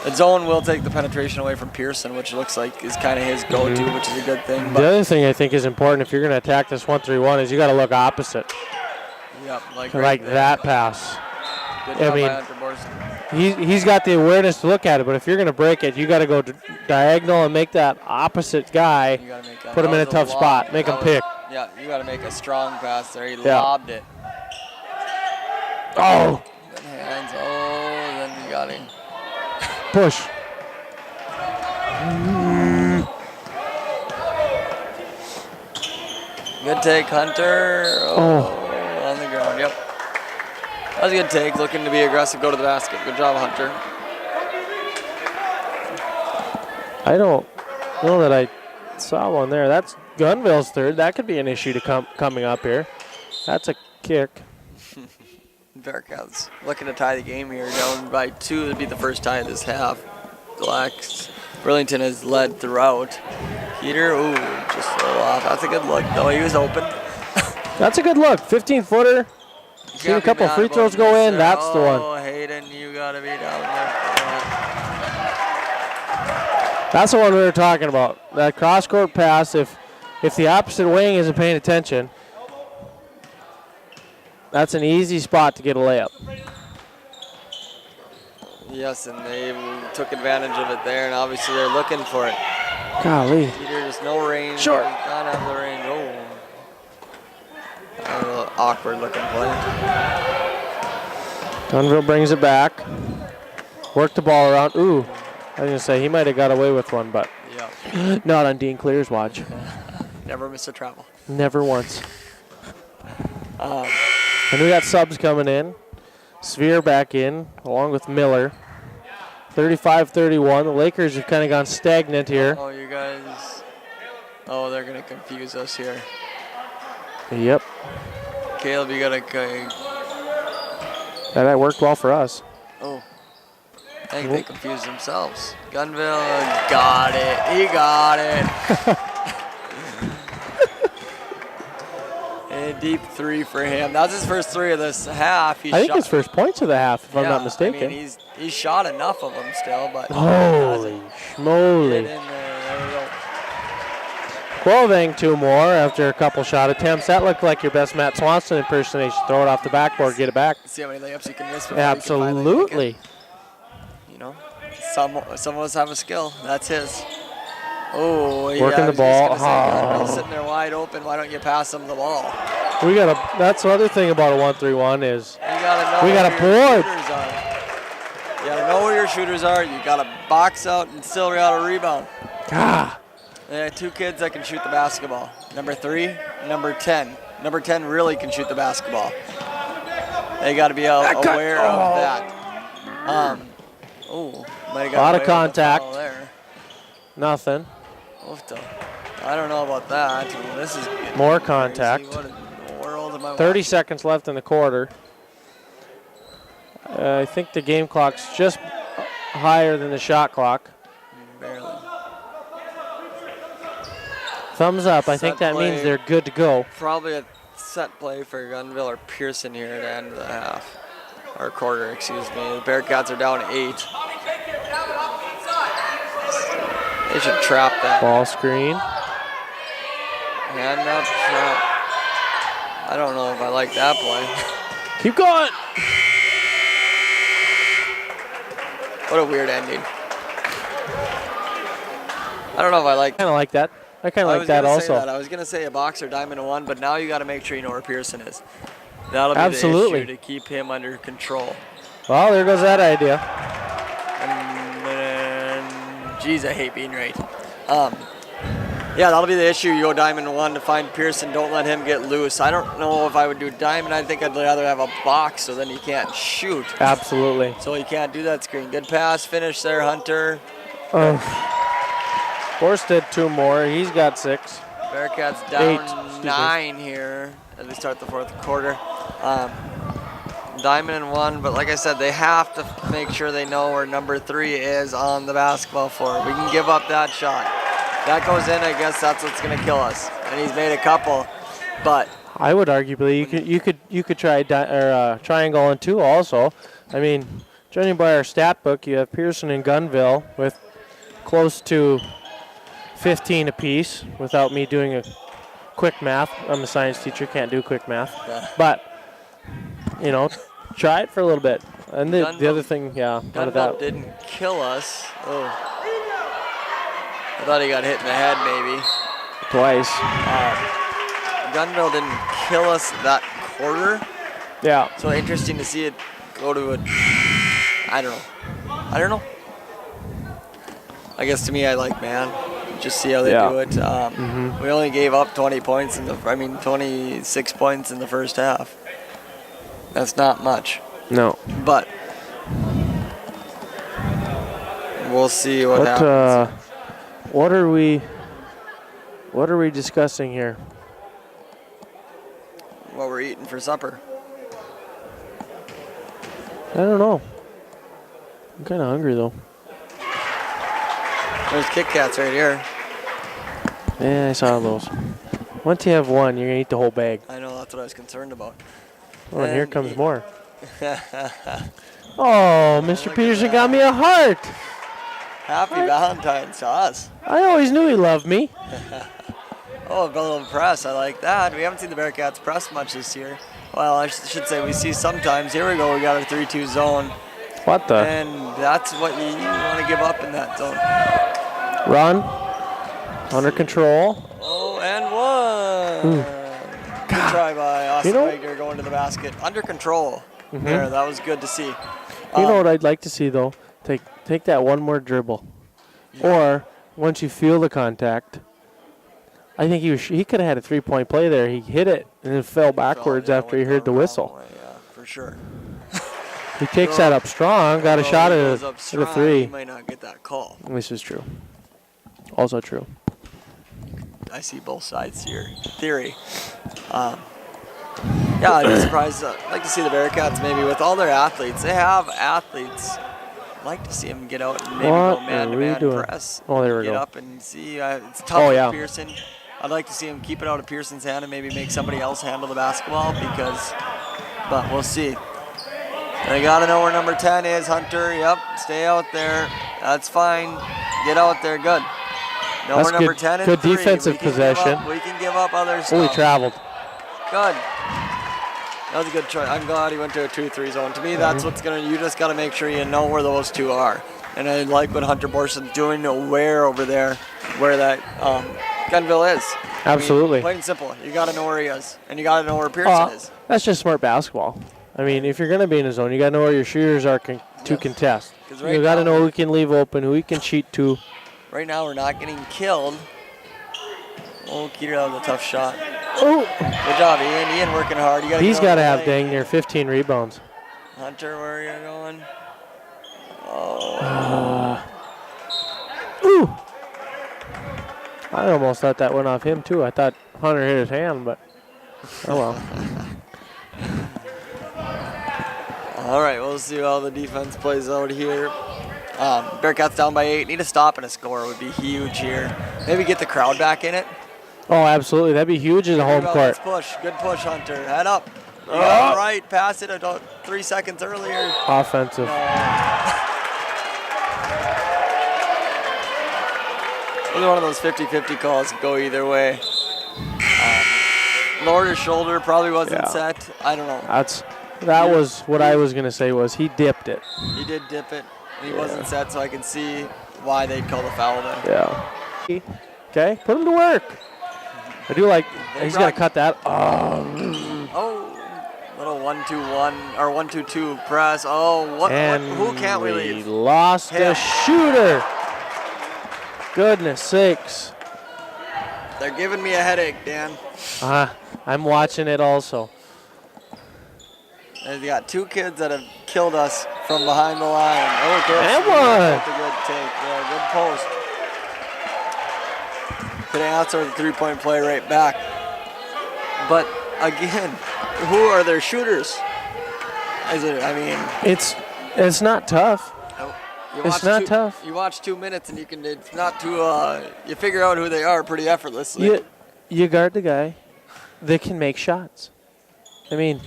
The zone will take the penetration away from Pearson, which looks like is kind of his go-to, which is a good thing. The other thing I think is important if you're going to attack this 1-3-1 is you got to look opposite. Yep, like that pass. Good job by Hunter Borson. He's got the awareness to look at it, but if you're going to break it, you got to go diagonal and make that opposite guy, put him in a tough spot, make him pick. Yeah, you got to make a strong pass there. He lobbed it. Oh. Good hands. Oh, then you got him. Push. Good take, Hunter. Oh. On the ground, yep. That was a good take, looking to be aggressive, go to the basket. Good job, Hunter. I don't know that I saw one there. That's Gunville's third. That could be an issue to coming up here. That's a kick. Bearcats looking to tie the game here, down by 2. It'd be the first tie of this half. Burlington has led throughout. Peter, ooh, just a little off. That's a good look, though. He was open. That's a good look. 15-footer. See a couple free throws go in. That's the one. Oh, Hayden, you got to be down there. That's the one we were talking about. That cross-court pass, if the opposite wing isn't paying attention, that's an easy spot to get a layup. Yes, and they took advantage of it there, and obviously they're looking for it. Golly. Peter, just no range. Short. Not have the range. Oh. A little awkward looking play. Gunville brings it back. Work the ball around. Ooh. I was going to say, he might have got away with one, but not on Dean Clear's watch. Never miss a travel. Never once. And we got subs coming in. Sphere back in, along with Miller. 35-31. The Lakers have kind of gone stagnant here. Oh, you guys. Oh, they're going to confuse us here. Yep. Caleb, you got to. That worked well for us. Oh. I think they confused themselves. Gunville got it. He got it. A deep 3 for him. That was his first 3 of this half. I think his first points of the half, if I'm not mistaken. I mean, he's shot enough of them still, but holy schmoly. There we go. Quovang 2 more after a couple shot attempts. That looked like your best Matt Swanson impersonation. Throw it off the backboard, get it back. See how many layups you can miss. Absolutely. You know, some of us have a skill. That's his. Oh, working the ball. Sitting there wide open. Why don't you pass him the ball? That's the other thing about a 1-3-1 is we got a board. You gotta know where your shooters are. You gotta box out and still got a rebound. They have 2 kids that can shoot the basketball. Number 3, number 10. Number 10 really can shoot the basketball. They got to be aware of that. Might have got a lot of contact. There. Nothing. I don't know about that. This is more contact. What in the world am I 30 seconds left in the quarter. I think the game clock's just higher than the shot clock. Barely. Thumbs up. I think that means they're good to go. Probably a set play for Gunville or Pearson here at the end of the half. Or quarter, excuse me. The Bearcats are down 8. They should trap that. Ball screen. Hand up, trap. I don't know if I like that play. Keep going. What a weird ending. I don't know if I like. Kind of like that. I kind of like that also. I was going to say a box or diamond 1, but now you got to make sure you know where Pearson is. That'll be absolutely the issue to keep him under control. Well, there goes that idea. And geez, I hate being right. Yeah, that'll be the issue. You go diamond 1 to find Pearson. Don't let him get loose. I don't know if I would do diamond. I think I'd rather have a box so then he can't shoot. Absolutely. So he can't do that screen. Good pass, finish there, Hunter. Force did 2 more. He's got 6. Bearcats down 9 here as we start the 4th quarter. Diamond and 1, but like I said, they have to make sure they know where number 3 is on the basketball floor. We can give up that shot. That goes in, I guess that's what's going to kill us. And he's made a couple, but I would arguably you could try triangle and 2 also. I mean, Judging by our stat book, you have Pearson and Gunville with close to 15 apiece without me doing a quick math. I'm a science teacher, can't do quick math. But, you know, try it for a little bit. And the other thing, yeah. Gunville didn't kill us. Oh. I thought he got hit in the head maybe. Twice. Gunville didn't kill us that quarter. Yeah. So interesting to see it go to a, I don't know. I guess to me, I like man. Just see how they do it. We only gave up 26 points in the first half. That's not much. No. But we'll see what happens. What are we discussing here? What we're eating for supper. I don't know. I'm kind of hungry though. There's Kit Kats right here. Yeah, I saw those. Once you have one, you're gonna eat the whole bag. I know, that's what I was concerned about. Oh, and here comes more. Oh, Mr. Peterson got me a heart. Happy Valentine's to us. I always knew he loved me. Oh, a little press. I like that. We haven't seen the Bearcats press much this year. Well, I should say we see sometimes. Here we go. We got a 3-2 zone. What the? And that's what you want to give up in that zone. Run. Under control. Oh, and one. Good try by Austin Wagner going to the basket. Under control. There, that was good to see. You know what I'd like to see, though? Take that one more dribble. Yeah. Or, once you feel the contact, I think he could have had a three-point play there. He hit it and then fell backwards after he heard the whistle. Yeah, for sure. He takes that up strong, got a shot at a three. He might not get that call. This is true. Also true. I see both sides here. Theory. Yeah, I'd be surprised. I'd like to see the Bearcats maybe with all their athletes. They have athletes. I'd like to see them get out and maybe go man-to-man press. Oh, there we go. Get up and see. It's tough with Pearson. I'd like to see him keep it out of Pearson's hand and maybe make somebody else handle the basketball but we'll see. They got to know where number 10 is, Hunter. Yep, stay out there. That's fine. Get out there, good. Know where number 10 is. Good defensive possession. We can give up other stuff. Oh, he traveled. Good. That was a good try. I'm glad he went to a 2-3 zone. To me, that's what's going to, you just got to make sure you know where those two are. And I like what Hunter Borson's doing, aware over there where that Gunville is. Absolutely. I mean, plain and simple. You got to know where he is. And you got to know where Pearson is. That's just smart basketball. I mean, if you're going to be in a zone, you got to know where your shooters are to contest. You got to know who you can leave open, who you can cheat to. Right now, we're not getting killed. Oh, Keeter, that was a tough shot. Oh. Good job, Ian. Ian working hard. He's got to have dang near 15 rebounds. Hunter, where are you going? Oh. Ooh. I almost thought that went off him, too. I thought Hunter hit his hand, but oh well. All right, we'll see how the defense plays out here. Bearcats down by 8. Need a stop and a score would be huge here. Maybe get the crowd back in it. Oh, absolutely. That'd be huge in the home court. Let's push. Good push, Hunter. Head up. Right. Pass it about 3 seconds earlier. Offensive. It was one of those 50-50 calls. Go either way. Lowered his shoulder. Probably wasn't set. I don't know. That was what I was going to say was he dipped it. He did dip it. He wasn't set, so I can see why they'd call the foul there. Yeah. Okay, put him to work. I do like, he's going to cut that. Oh, little 1-2-1 or 1-2-2 press. Oh, who can't we leave? We lost a shooter. Goodness sakes. They're giving me a headache, Dan. I'm watching it also. They've got two kids that have killed us from behind the line. Oh, good. And one. That's a good take. Yeah, good post. Could answer the three-point play right back. But again, who are their shooters? It's not tough. It's not tough. You watch 2 minutes and it's not too, you figure out who they are pretty effortlessly. You guard the guy that can make shots. I mean,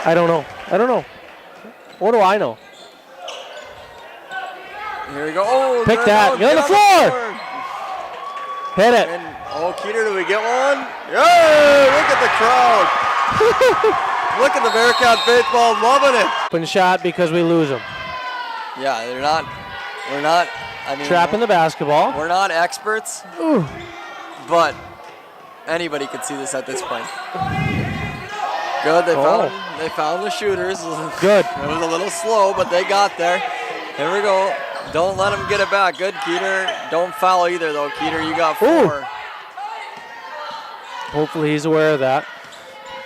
I don't know. What do I know? Here we go. Oh, Pick that. Get on the floor. Hit it. And, Keeter, do we get one? Yeah, look at the crowd. Look at the Bearcat baseball, loving it. Open shot because we lose them. Yeah, we're not, I mean. Trapping the basketball. We're not experts, Ooh. but anybody could see this at this point. Good, they found the shooters. Good. It was a little slow, but they got there. Here we go. Don't let them get it back. Good, Keeter. Don't foul either, though, Keeter. You got 4. Ooh. Hopefully he's aware of that.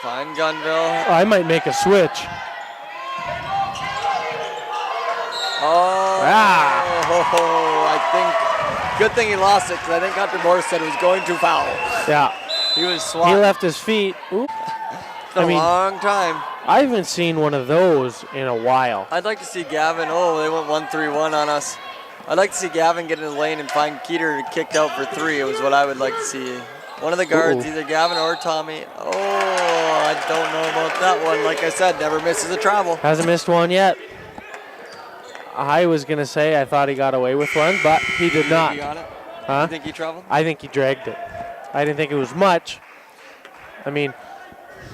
Fine, Gunville. I might make a switch. Oh, I think, good thing he lost it, because I think Hunter Morris said it was going to foul. Yeah. He was He swatting. left his feet. Oop. It's been a long time. I haven't seen one of those in a while. I'd like to see Gavin. Oh, they went 1-3-1 on us. I'd like to see Gavin get in the lane and find Keeter kicked out for 3. It was what I would like to see. One of the guards, either Gavin or Tommy. Oh, I don't know about that one. Like I said, never misses a travel. Hasn't missed one yet. I was going to say I thought he got away with one, but he did not. You got it? Huh? You think he traveled? I think he dragged it. I didn't think it was much. I mean,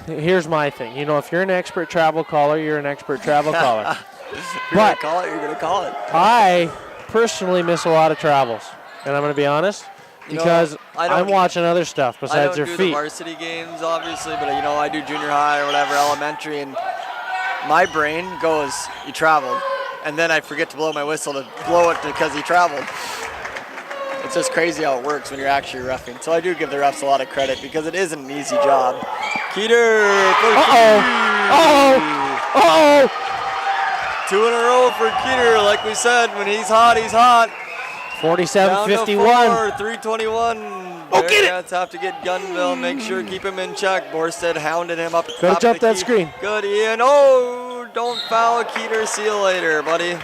here's my thing. You know, if you're an expert travel caller, you're an expert travel caller. You're going to call it, you're going to call it. I personally miss a lot of travels, and I'm going to be honest, because I'm watching other stuff besides their I don't do feet. the varsity games, obviously, but, I do junior high or whatever, elementary, and my brain goes, you traveled, and then I forget to blow my whistle to blow it because he traveled. It's just crazy how it works when you're actually reffing. So I do give the refs a lot of credit because it isn't an easy job. Keeter. Uh-oh. 2 in a row for Keeter. Like we said, when he's hot, he's hot. 47-51. 3:21. Oh, get it. Bearcats have to get Gunville. Make sure keep him in check. Borstead hounded him up. Gotta jump that screen. Good, Ian. Oh, don't foul Keeter. See you later, buddy.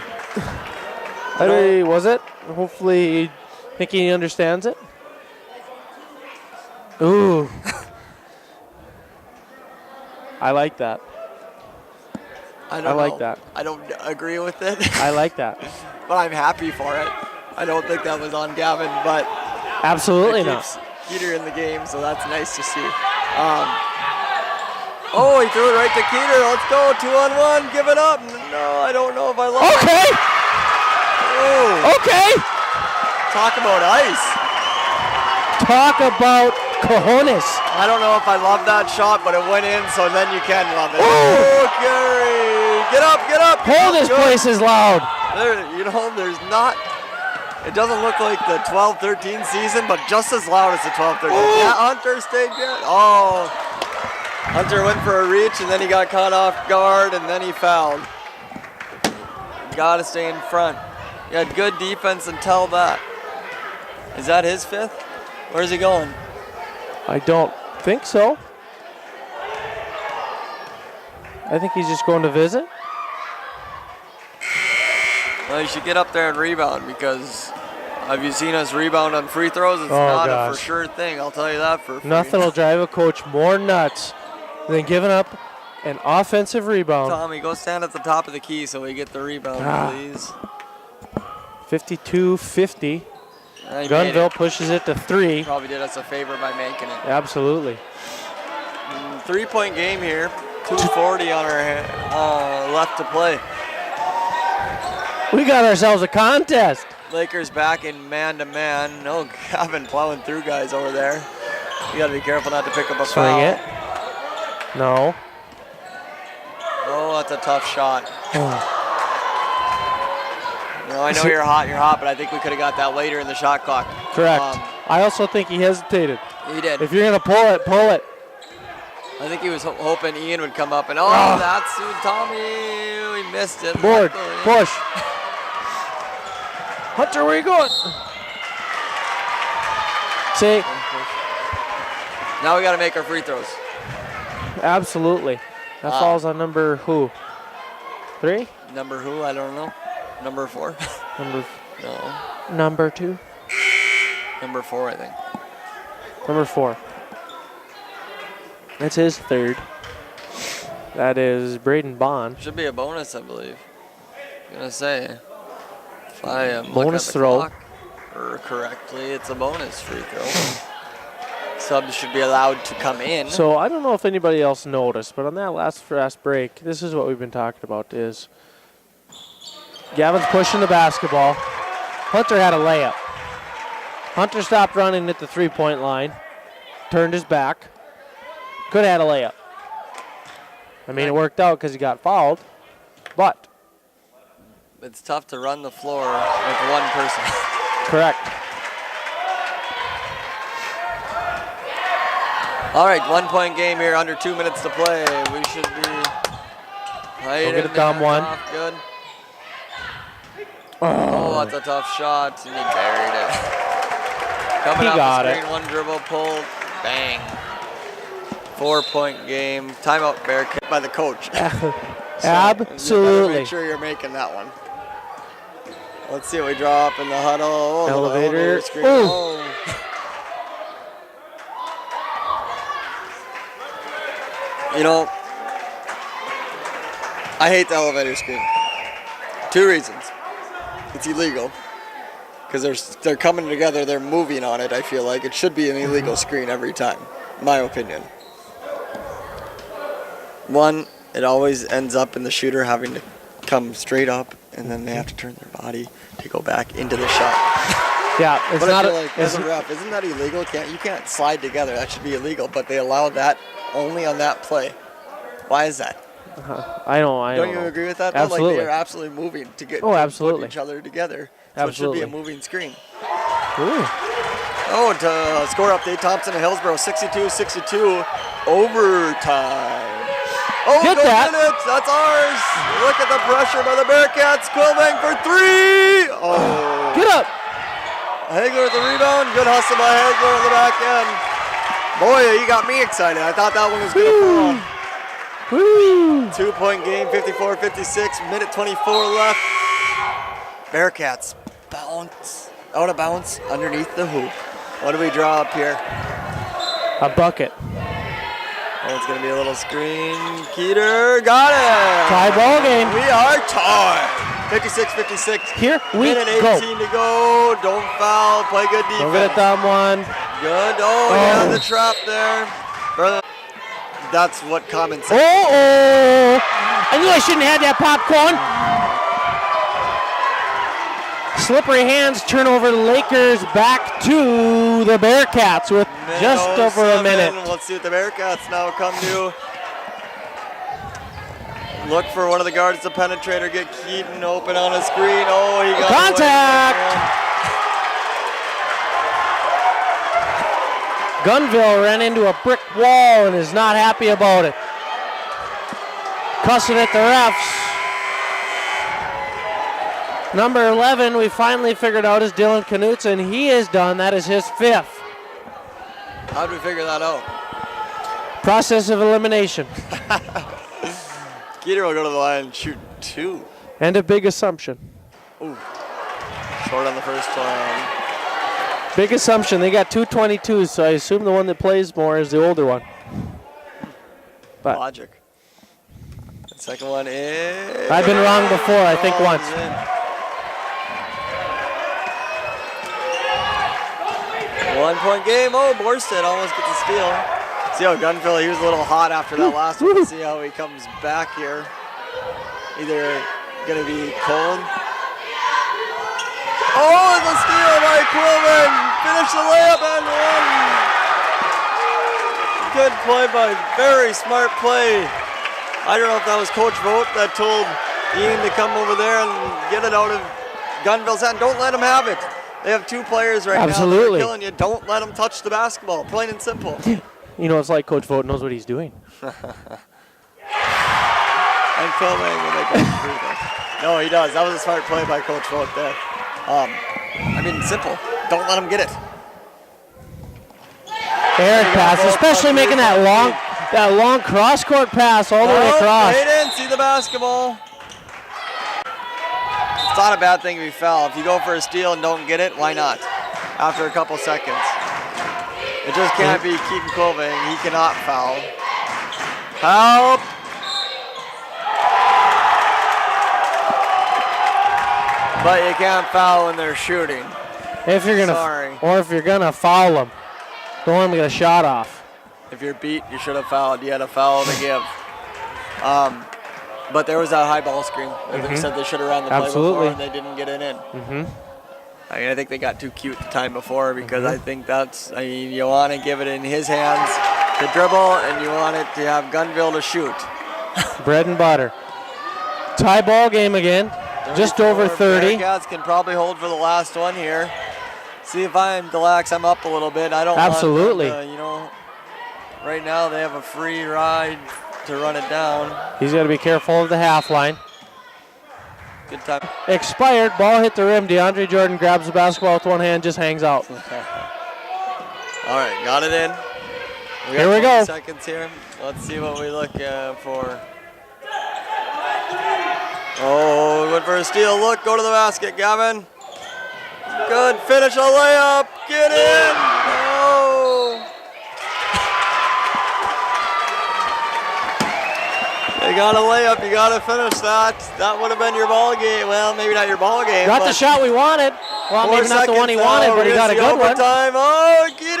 Hey, was it? Hopefully, think he understands it. Ooh. I like that. I like that. I don't agree with it. I like that. But I'm happy for it. I don't think that was on Gavin, but absolutely not. Keeter in the game, so that's nice to see. Oh, he threw it right to Keeter. Let's go, 2-on-1. Give it up. No, I don't know if I love it. Okay. Oh. Okay. Talk about ice. Talk about cojones. I don't know if I love that shot, but it went in, so then you can love it. Ooh. Oh, Gary. Get up, get up. Oh, this place is loud. There, there's not. It doesn't look like the 12-13 season, but just as loud as the 12-13. Yeah, Hunter stayed good. Oh, Hunter went for a reach, and then he got caught off guard, and then he fouled. Got to stay in front. He had good defense until that. Is that his 5th? Where's he going? I don't think so. I think he's just going to visit. Well, you should get up there and rebound, because have you seen us rebound on free throws? It's not a for sure thing, I'll tell you that for free. Nothing will drive a coach more nuts than giving up an offensive rebound. Tommy, go stand at the top of the key so we get the rebound, please. 52-50. Gunville pushes it to 3. Probably did us a favor by making it. Absolutely. 3-point game here. 2:40 on our left to play. We got ourselves a contest. Lakers back in man-to-man. No, Gavin plowing through guys over there. You got to be careful not to pick up a foul. Swing it. No. Oh, that's a tough shot. I know you're hot, but I think we could have got that later in the shot clock. Correct. I also think he hesitated. He did. If you're going to pull it, pull it. I think he was hoping Ian would come up and, that's Tommy. We missed it. Board. Push. Hunter, where are you going? See? Now we got to make our free throws. Absolutely. That falls on number who? 3? Number who? I don't know. Number 4? Number 2? Number 4, I think. Number 4. That's his 3rd. That is Braden Bond. Should be a bonus, I believe. I'm gonna say. If I am looking Bonus at the throw. clock correctly, it's a bonus free throw. Subs should be allowed to come in. So I don't know if anybody else noticed, but on that last break, this is what we've been talking about is Gavin's pushing the basketball. Hunter had a layup. Hunter stopped running at the three-point line, turned his back, could have had a layup. I mean, it worked out because he got fouled, but. It's tough to run the floor with one person. Correct. All right, 1 point game here, under 2 minutes to play. We should be Don't get a dumb one. Good. Oh, that's a tough shot, and he buried it. Coming He off got the screen, one dribble pull, bang. 4 point game. Timeout, Bearcat by the coach. Absolutely. You better make sure you're making that one. Let's see what we draw up in the huddle. Oh, the Elevator. screen. Ooh. Oh. You know, I hate the elevator screen. 2 reasons. It's illegal. Because they're coming together, they're moving on it, I feel like. It should be an illegal screen every time, my opinion. One, it always ends up in the shooter having to come straight up, and then they have to turn their body to go back into the shot. Yeah, it's But not I feel like, as a ref, isn't that illegal? You can't slide together. That should be illegal, but they allowed that only on that play. Why is that? I don't Don't you know. agree with that? Absolutely. Like, they are absolutely moving to get absolutely. put each other together. So Absolutely. it should be a moving screen. Ooh. Oh, to score update, Thompson and Hillsborough, 62-62, overtime. Oh, Get go that. get it. That's ours. Look at the pressure by the Bearcats. Quilvang for 3. Oh. Get up. Hagler with the rebound. Good hustle by Hagler on the back end. Boy, you got me excited. I thought that one was going to fall. Woo. 2 point game, 54-56, minute 24 left. Bearcats bounce, out of bounds, underneath the hoop. What do we draw up here? A bucket. Oh, it's going to be a little screen. Keeter, got it! Tie ball game. We are tied. 56-56. Here we Minute go. 18 to go. Don't foul. Play good defense. Don't get a dumb one. Good. Oh, yeah, the trap there. Brother, that's what common sense. Oh! I knew I shouldn't have had that popcorn. Slippery hands turn over the Lakers back to the Bearcats with just over a 07. minute. Let's see what the Bearcats now come to. Look for one of the guards to penetrate or get Keaton open on a screen. Oh, he got Contact! Gunville ran into a brick wall and is not happy about it. Cussing at the refs. Number 11, we finally figured out, is Dylan Knutson. He is done. That is his 5th. How'd we figure that out? Process of elimination. Keeter will go to the line and shoot 2. And a big assumption. Ooh. Short on the first one. Big assumption. They got 2 22s, so I assume the one that plays more is the older one. But Logic. The second one is... I've been wrong before, I think once. In. 1 point game. Oh, Borstead almost gets a steal. See how Gunville, he was a little hot after that last one. Let's see how he comes back here. Either going to be cold. Oh, it's a steal by Quilvin. Finish the layup and one. Good play by, very smart play. I don't know if that was Coach Vogt that told Dean to come over there and get it out of Gunville's hand. Don't let him have it. They have 2 players right Absolutely. now that are killing you. Don't let them touch the basketball, plain and simple. you know, it's like Coach Vogt knows what he's doing. And Quilvin will make it free throw. No, he does. That was a smart play by Coach Vogt there. I mean, simple. Don't let him get it. Eric pass, especially making that long cross-court pass all the way across. They didn't see the basketball. It's not a bad thing if you foul. If you go for a steal and don't get it, why not? After a couple seconds. It just can't be Keaton Quilving. He cannot foul. Help! But you can't foul when they're shooting. If you're gonna foul them, don't let them get a shot off. If you're beat, you should have fouled. You had a foul to give. But there was that high ball screen. They said they should have ran the play before, and they didn't get it in. I think they got too cute the time before because I think you want to give it in his hands to dribble, and you want it to have Gunville to shoot. Bread and butter. Tie ball game again. Just over 30. Bearcats can probably hold for the last one here. See if I'm Delax. I'm up a little bit. I don't Absolutely. want them to, right now they have a free ride to run it down. He's got to be careful of the half line. Good time. Expired. Ball hit the rim. DeAndre Jordan grabs the basketball with one hand, just hangs out. All right, got it in. Here we go. Seconds here. Let's see what we look for. Oh, went for a steal. Look, go to the basket, Gavin. Good finish, a layup. Get in. Oh. You got a layup. You got to finish that. That would have been your ball game. Well, maybe not your ball game. Got the shot we wanted. Well, maybe not the one he wanted, but he got a good one. Oh, Keeter.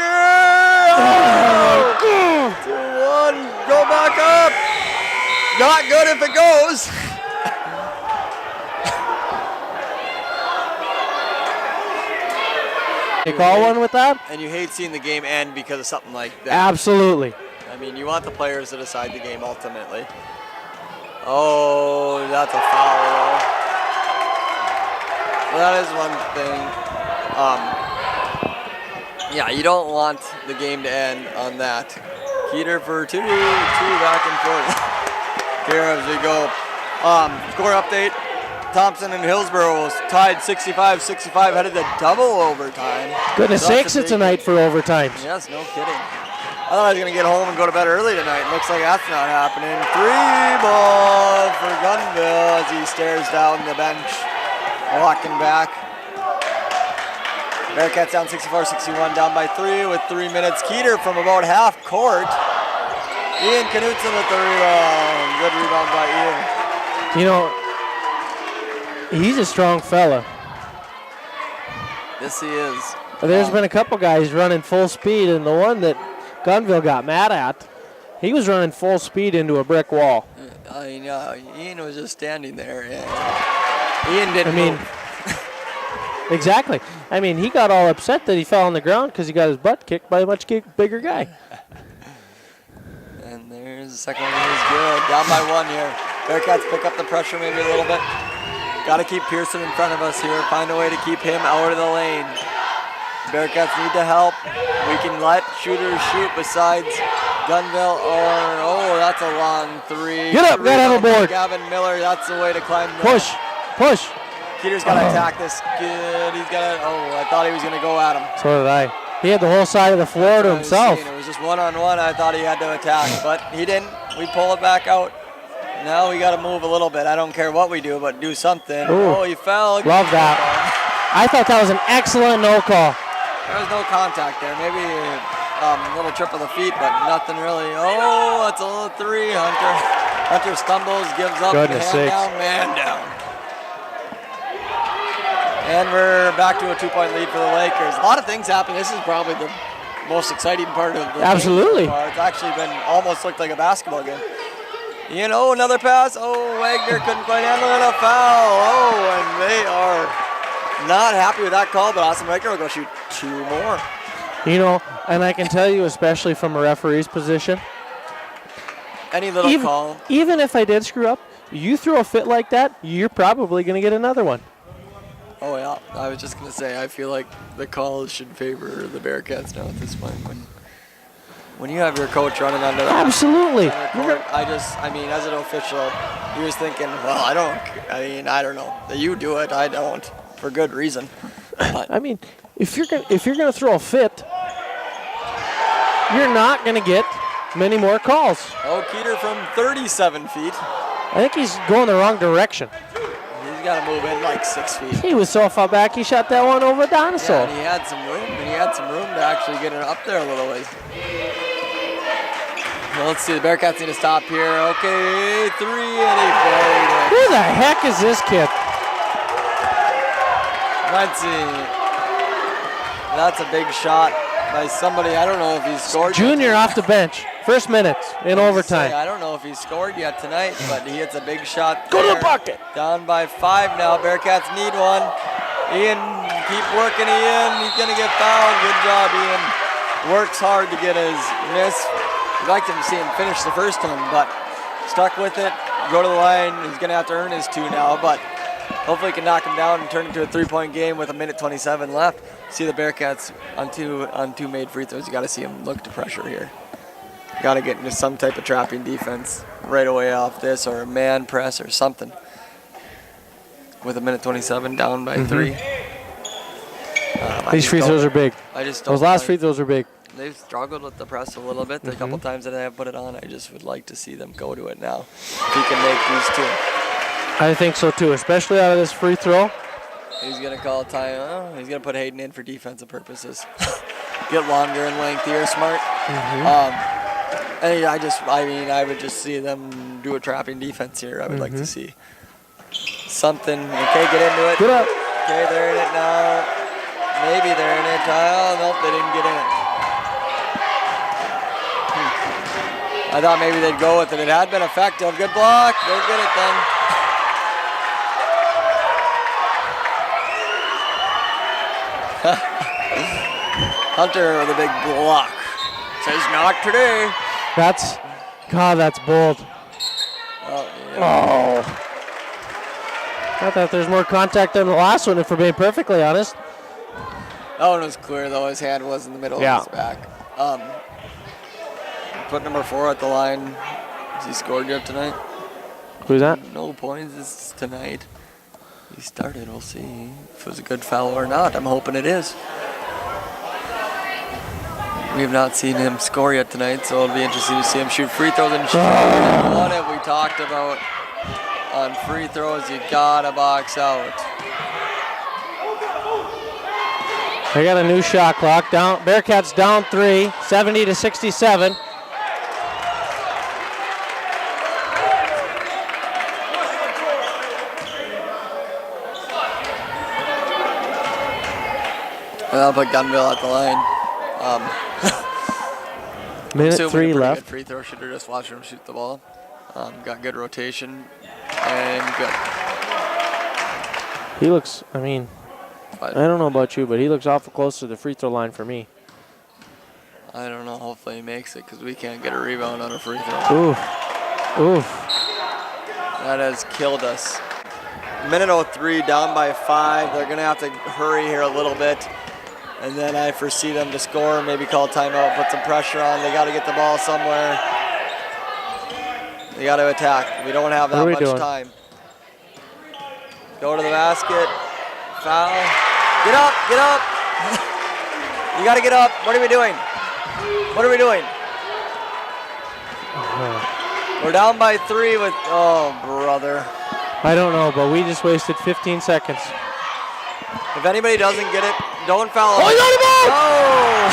Oh. 2-1. Go back up. Not good if it goes. You call one with that? And you hate seeing the game end because of something like that. Absolutely. I mean, you want the players to decide the game ultimately. Oh, that's a foul. Well, that is one thing. Yeah, you don't want the game to end on that. Keeter for two back and forth. Here as we go. Score update. Thompson and Hillsborough was tied 65-65, headed to double overtime. Goodness sakes, it's a night for overtimes. Yes, no kidding. I thought I was going to get home and go to bed early tonight. Looks like that's not happening. 3 ball for Gunville as he stares down the bench, walking back. Bearcats down 64-61, down by 3 with 3 minutes. Keeter from about half court. Ian Knutson with the rebound. Good rebound by Ian. You know, he's a strong fella. Yes, he is. There's been a couple guys running full speed, and the one that Gunville got mad at, he was running full speed into a brick wall. I know. Ian was just standing there. Yeah. Ian didn't move. Exactly. I mean, he got all upset that he fell on the ground because he got his butt kicked by a much bigger guy. And there's the second one. He's good. Down by 1 here. Bearcats pick up the pressure maybe a little bit. Got to keep Pearson in front of us here. Find a way to keep him out of the lane. Bearcats need to help. We can let shooters shoot besides Gunville or, that's a long 3. Get up, gotta have a board. Gavin Miller, that's the way to climb. Push. Keeter's got to attack this. Good. He's got to, I thought he was going to go at him. So did I. He had the whole side of the floor to himself. It was just one-on-one. I thought he had to attack, but he didn't. We pull it back out. Now we got to move a little bit. I don't care what we do, but do something. Ooh. Oh, he fell. Love that. I thought that was an excellent no call. There was no contact there. Maybe a little trip of the feet, but nothing really. Oh, that's a little 3. Hunter stumbles, gives up. Goodness sakes. Man down. And we're back to a 2-point lead for the Lakers. A lot of things happen. This is probably the most exciting part of the Absolutely. game so far. It's actually been almost looked like a basketball game. Another pass. Oh, Wagner couldn't quite handle it. A foul. Oh, and they are not happy with that call, but Austin Wagner will go shoot 2 more. And I can tell you, especially from a referee's position, any little call. Even if I did screw up, you throw a fit like that, you're probably going to get another one. Oh, yeah. I was just going to say, I feel like the calls should favor the Bearcats now at this point. When you have your coach running under that. Absolutely. As an official, you're just thinking, well, I don't know. You do it, I don't, for good reason. But if you're gonna throw a fit, you're not gonna get many more calls. Oh, Keeter from 37 feet. I think he's going the wrong direction. He's got to move in like 6 feet. He was so far back, he shot that one over Donoso. Yeah, and he had some room, to actually get it up there a little ways. Well, let's see, the Bearcats need to stop here. Okay, 3, and he buried it. Who the heck is this kid? Let's see. That's a big shot by somebody. I don't know if he's scored. Junior off the bench. First minutes in overtime. I don't know if he's scored yet tonight, but he hits a big shot. Go to there. the bucket. Down by 5 now. Bearcats need one. Ian, keep working, Ian. He's going to get fouled. Good job, Ian. Works hard to get his miss. We'd like to see him finish the first one, but stuck with it. Go to the line. He's going to have to earn his 2 now, but hopefully he can knock him down and turn it into a 3-point game with 1:27 left. See the Bearcats on two made free throws. You got to see him look to pressure here. Got to get into some type of trapping defense right away off this, or a man press or something. With 1:27 down by 3. These free throws are big. I just don't Those last like- free throws are big. They've struggled with the press a little bit. The couple times that I have put it on, I just would like to see them go to it now. If he can make these 2. I think so too, especially out of this free throw. He's going to call a time. He's going to put Hayden in for defensive purposes. Get longer and lengthier, smart. And I would just see them do a trapping defense here. I would like to see something. Okay, get into it. Get up. Okay, they're in it now. Maybe they're in it. Oh, nope, they didn't get in it. I thought maybe they'd go with it. It had been effective. Good block. Go get it then. Hunter with a big block. Says not today. That's bold. Oh, yeah. I thought there's more contact than the last one, if we're being perfectly honest. That one was clear, though. His hand was in the middle of his back. Put number 4 at the line. Has he scored yet tonight? Who's that? No points this tonight. He started. We'll see if it was a good foul or not. I'm hoping it is. We have not seen him score yet tonight, so it'll be interesting to see him shoot free throws. And what have we talked about on free throws? You gotta box out. They got a new shot clock. Down. Bearcats down 3, 70-67. I'll put Gunville at the line. Minute Assuming 3 a pretty left. Good free throw shooter, just watching him shoot the ball. Got good rotation and good. He looks, I don't know about you, but he looks awful close to the free throw line for me. I don't know. Hopefully he makes it because we can't get a rebound on a free throw. Oof. That has killed us. Minute 03, down by 5. They're going to have to hurry here a little bit. And then I foresee them to score, maybe call timeout, put some pressure on. They got to get the ball somewhere. They got to attack. We don't have that much time. Go to the basket. Foul. Get up, get up. You got to get up. What are we doing? What are we doing? We're down by 3 with, oh, brother. I don't know, but we just wasted 15 seconds. If anybody doesn't get it, don't foul him. Oh, he got him out! Oh!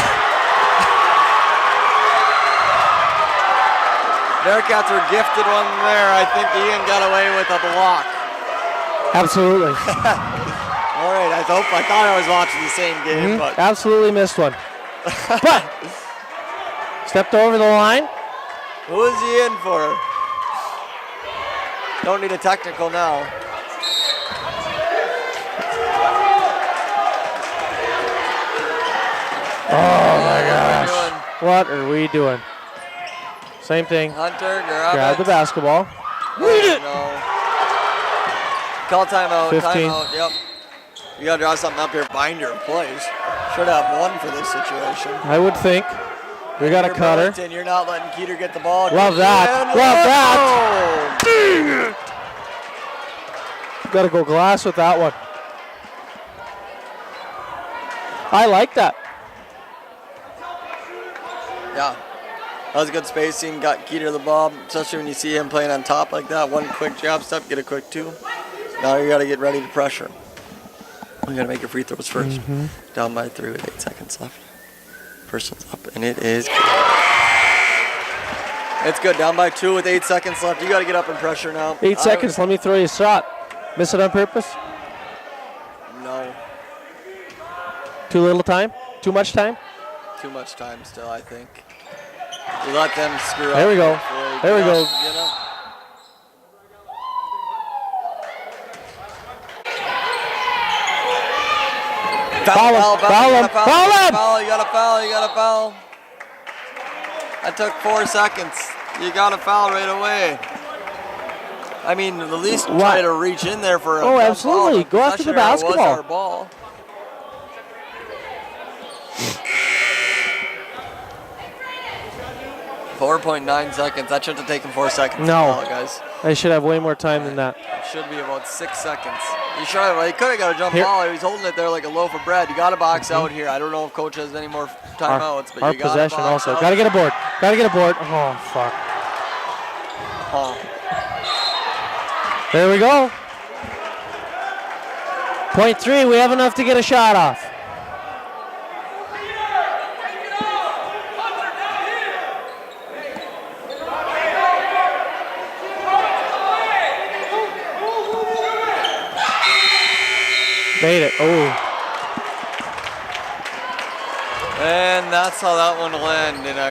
Bearcats were gifted one there. I think Ian got away with a block. Absolutely. All right, I thought I was watching the same game, but absolutely missed one. But stepped over the line. Who is he in for? Don't need a technical now. Oh my gosh. What are we doing? Same thing. Hunter, grab the basketball. Read it. No. Call timeout. 15. Timeout. Yep. You gotta draw something up here. Binder in place. Should have one for this situation. I would think. We got a cutter. You're not letting Keeter get the ball. Love that. Love that. Dang it. Got to go glass with that one. I like that. Yeah. That was good spacing. Got Keeter the ball, especially when you see him playing on top like that. One quick jab step, get a quick 2. Now you got to get ready to pressure. You got to make your free throws first. Down by 3 with 8 seconds left. First one's up, and it is good. It's good. Down by 2 with 8 seconds left. You got to get up and pressure now. 8 seconds. Let me throw you a shot. Miss it on purpose? No. Too little time? Too much time? Too much time still, I think. You let them screw up. There we go. before they There we get go. up, get up. Foul him. Foul him. Foul him. You got to foul. You got to foul. That took 4 seconds. You got to foul right away. I mean, at least try to reach in there for a Oh, jump absolutely. ball. Go after the Possession arrow basketball. was our ball. .9 seconds. That shouldn't have taken 4 seconds. No. To foul, guys. They should have way more time than that. It should be about 6 seconds. He should have. He could have got a jump Here. ball. He was holding it there like a loaf of bread. You got to box out here. I don't know if coach has any more timeouts, but Our you got to possession box also. out. Got to get a board. Got to get a board. Oh, fuck. Oh. There we go. Point 3. We have enough to get a shot off. Made it. Oh. And that's how that one will end in a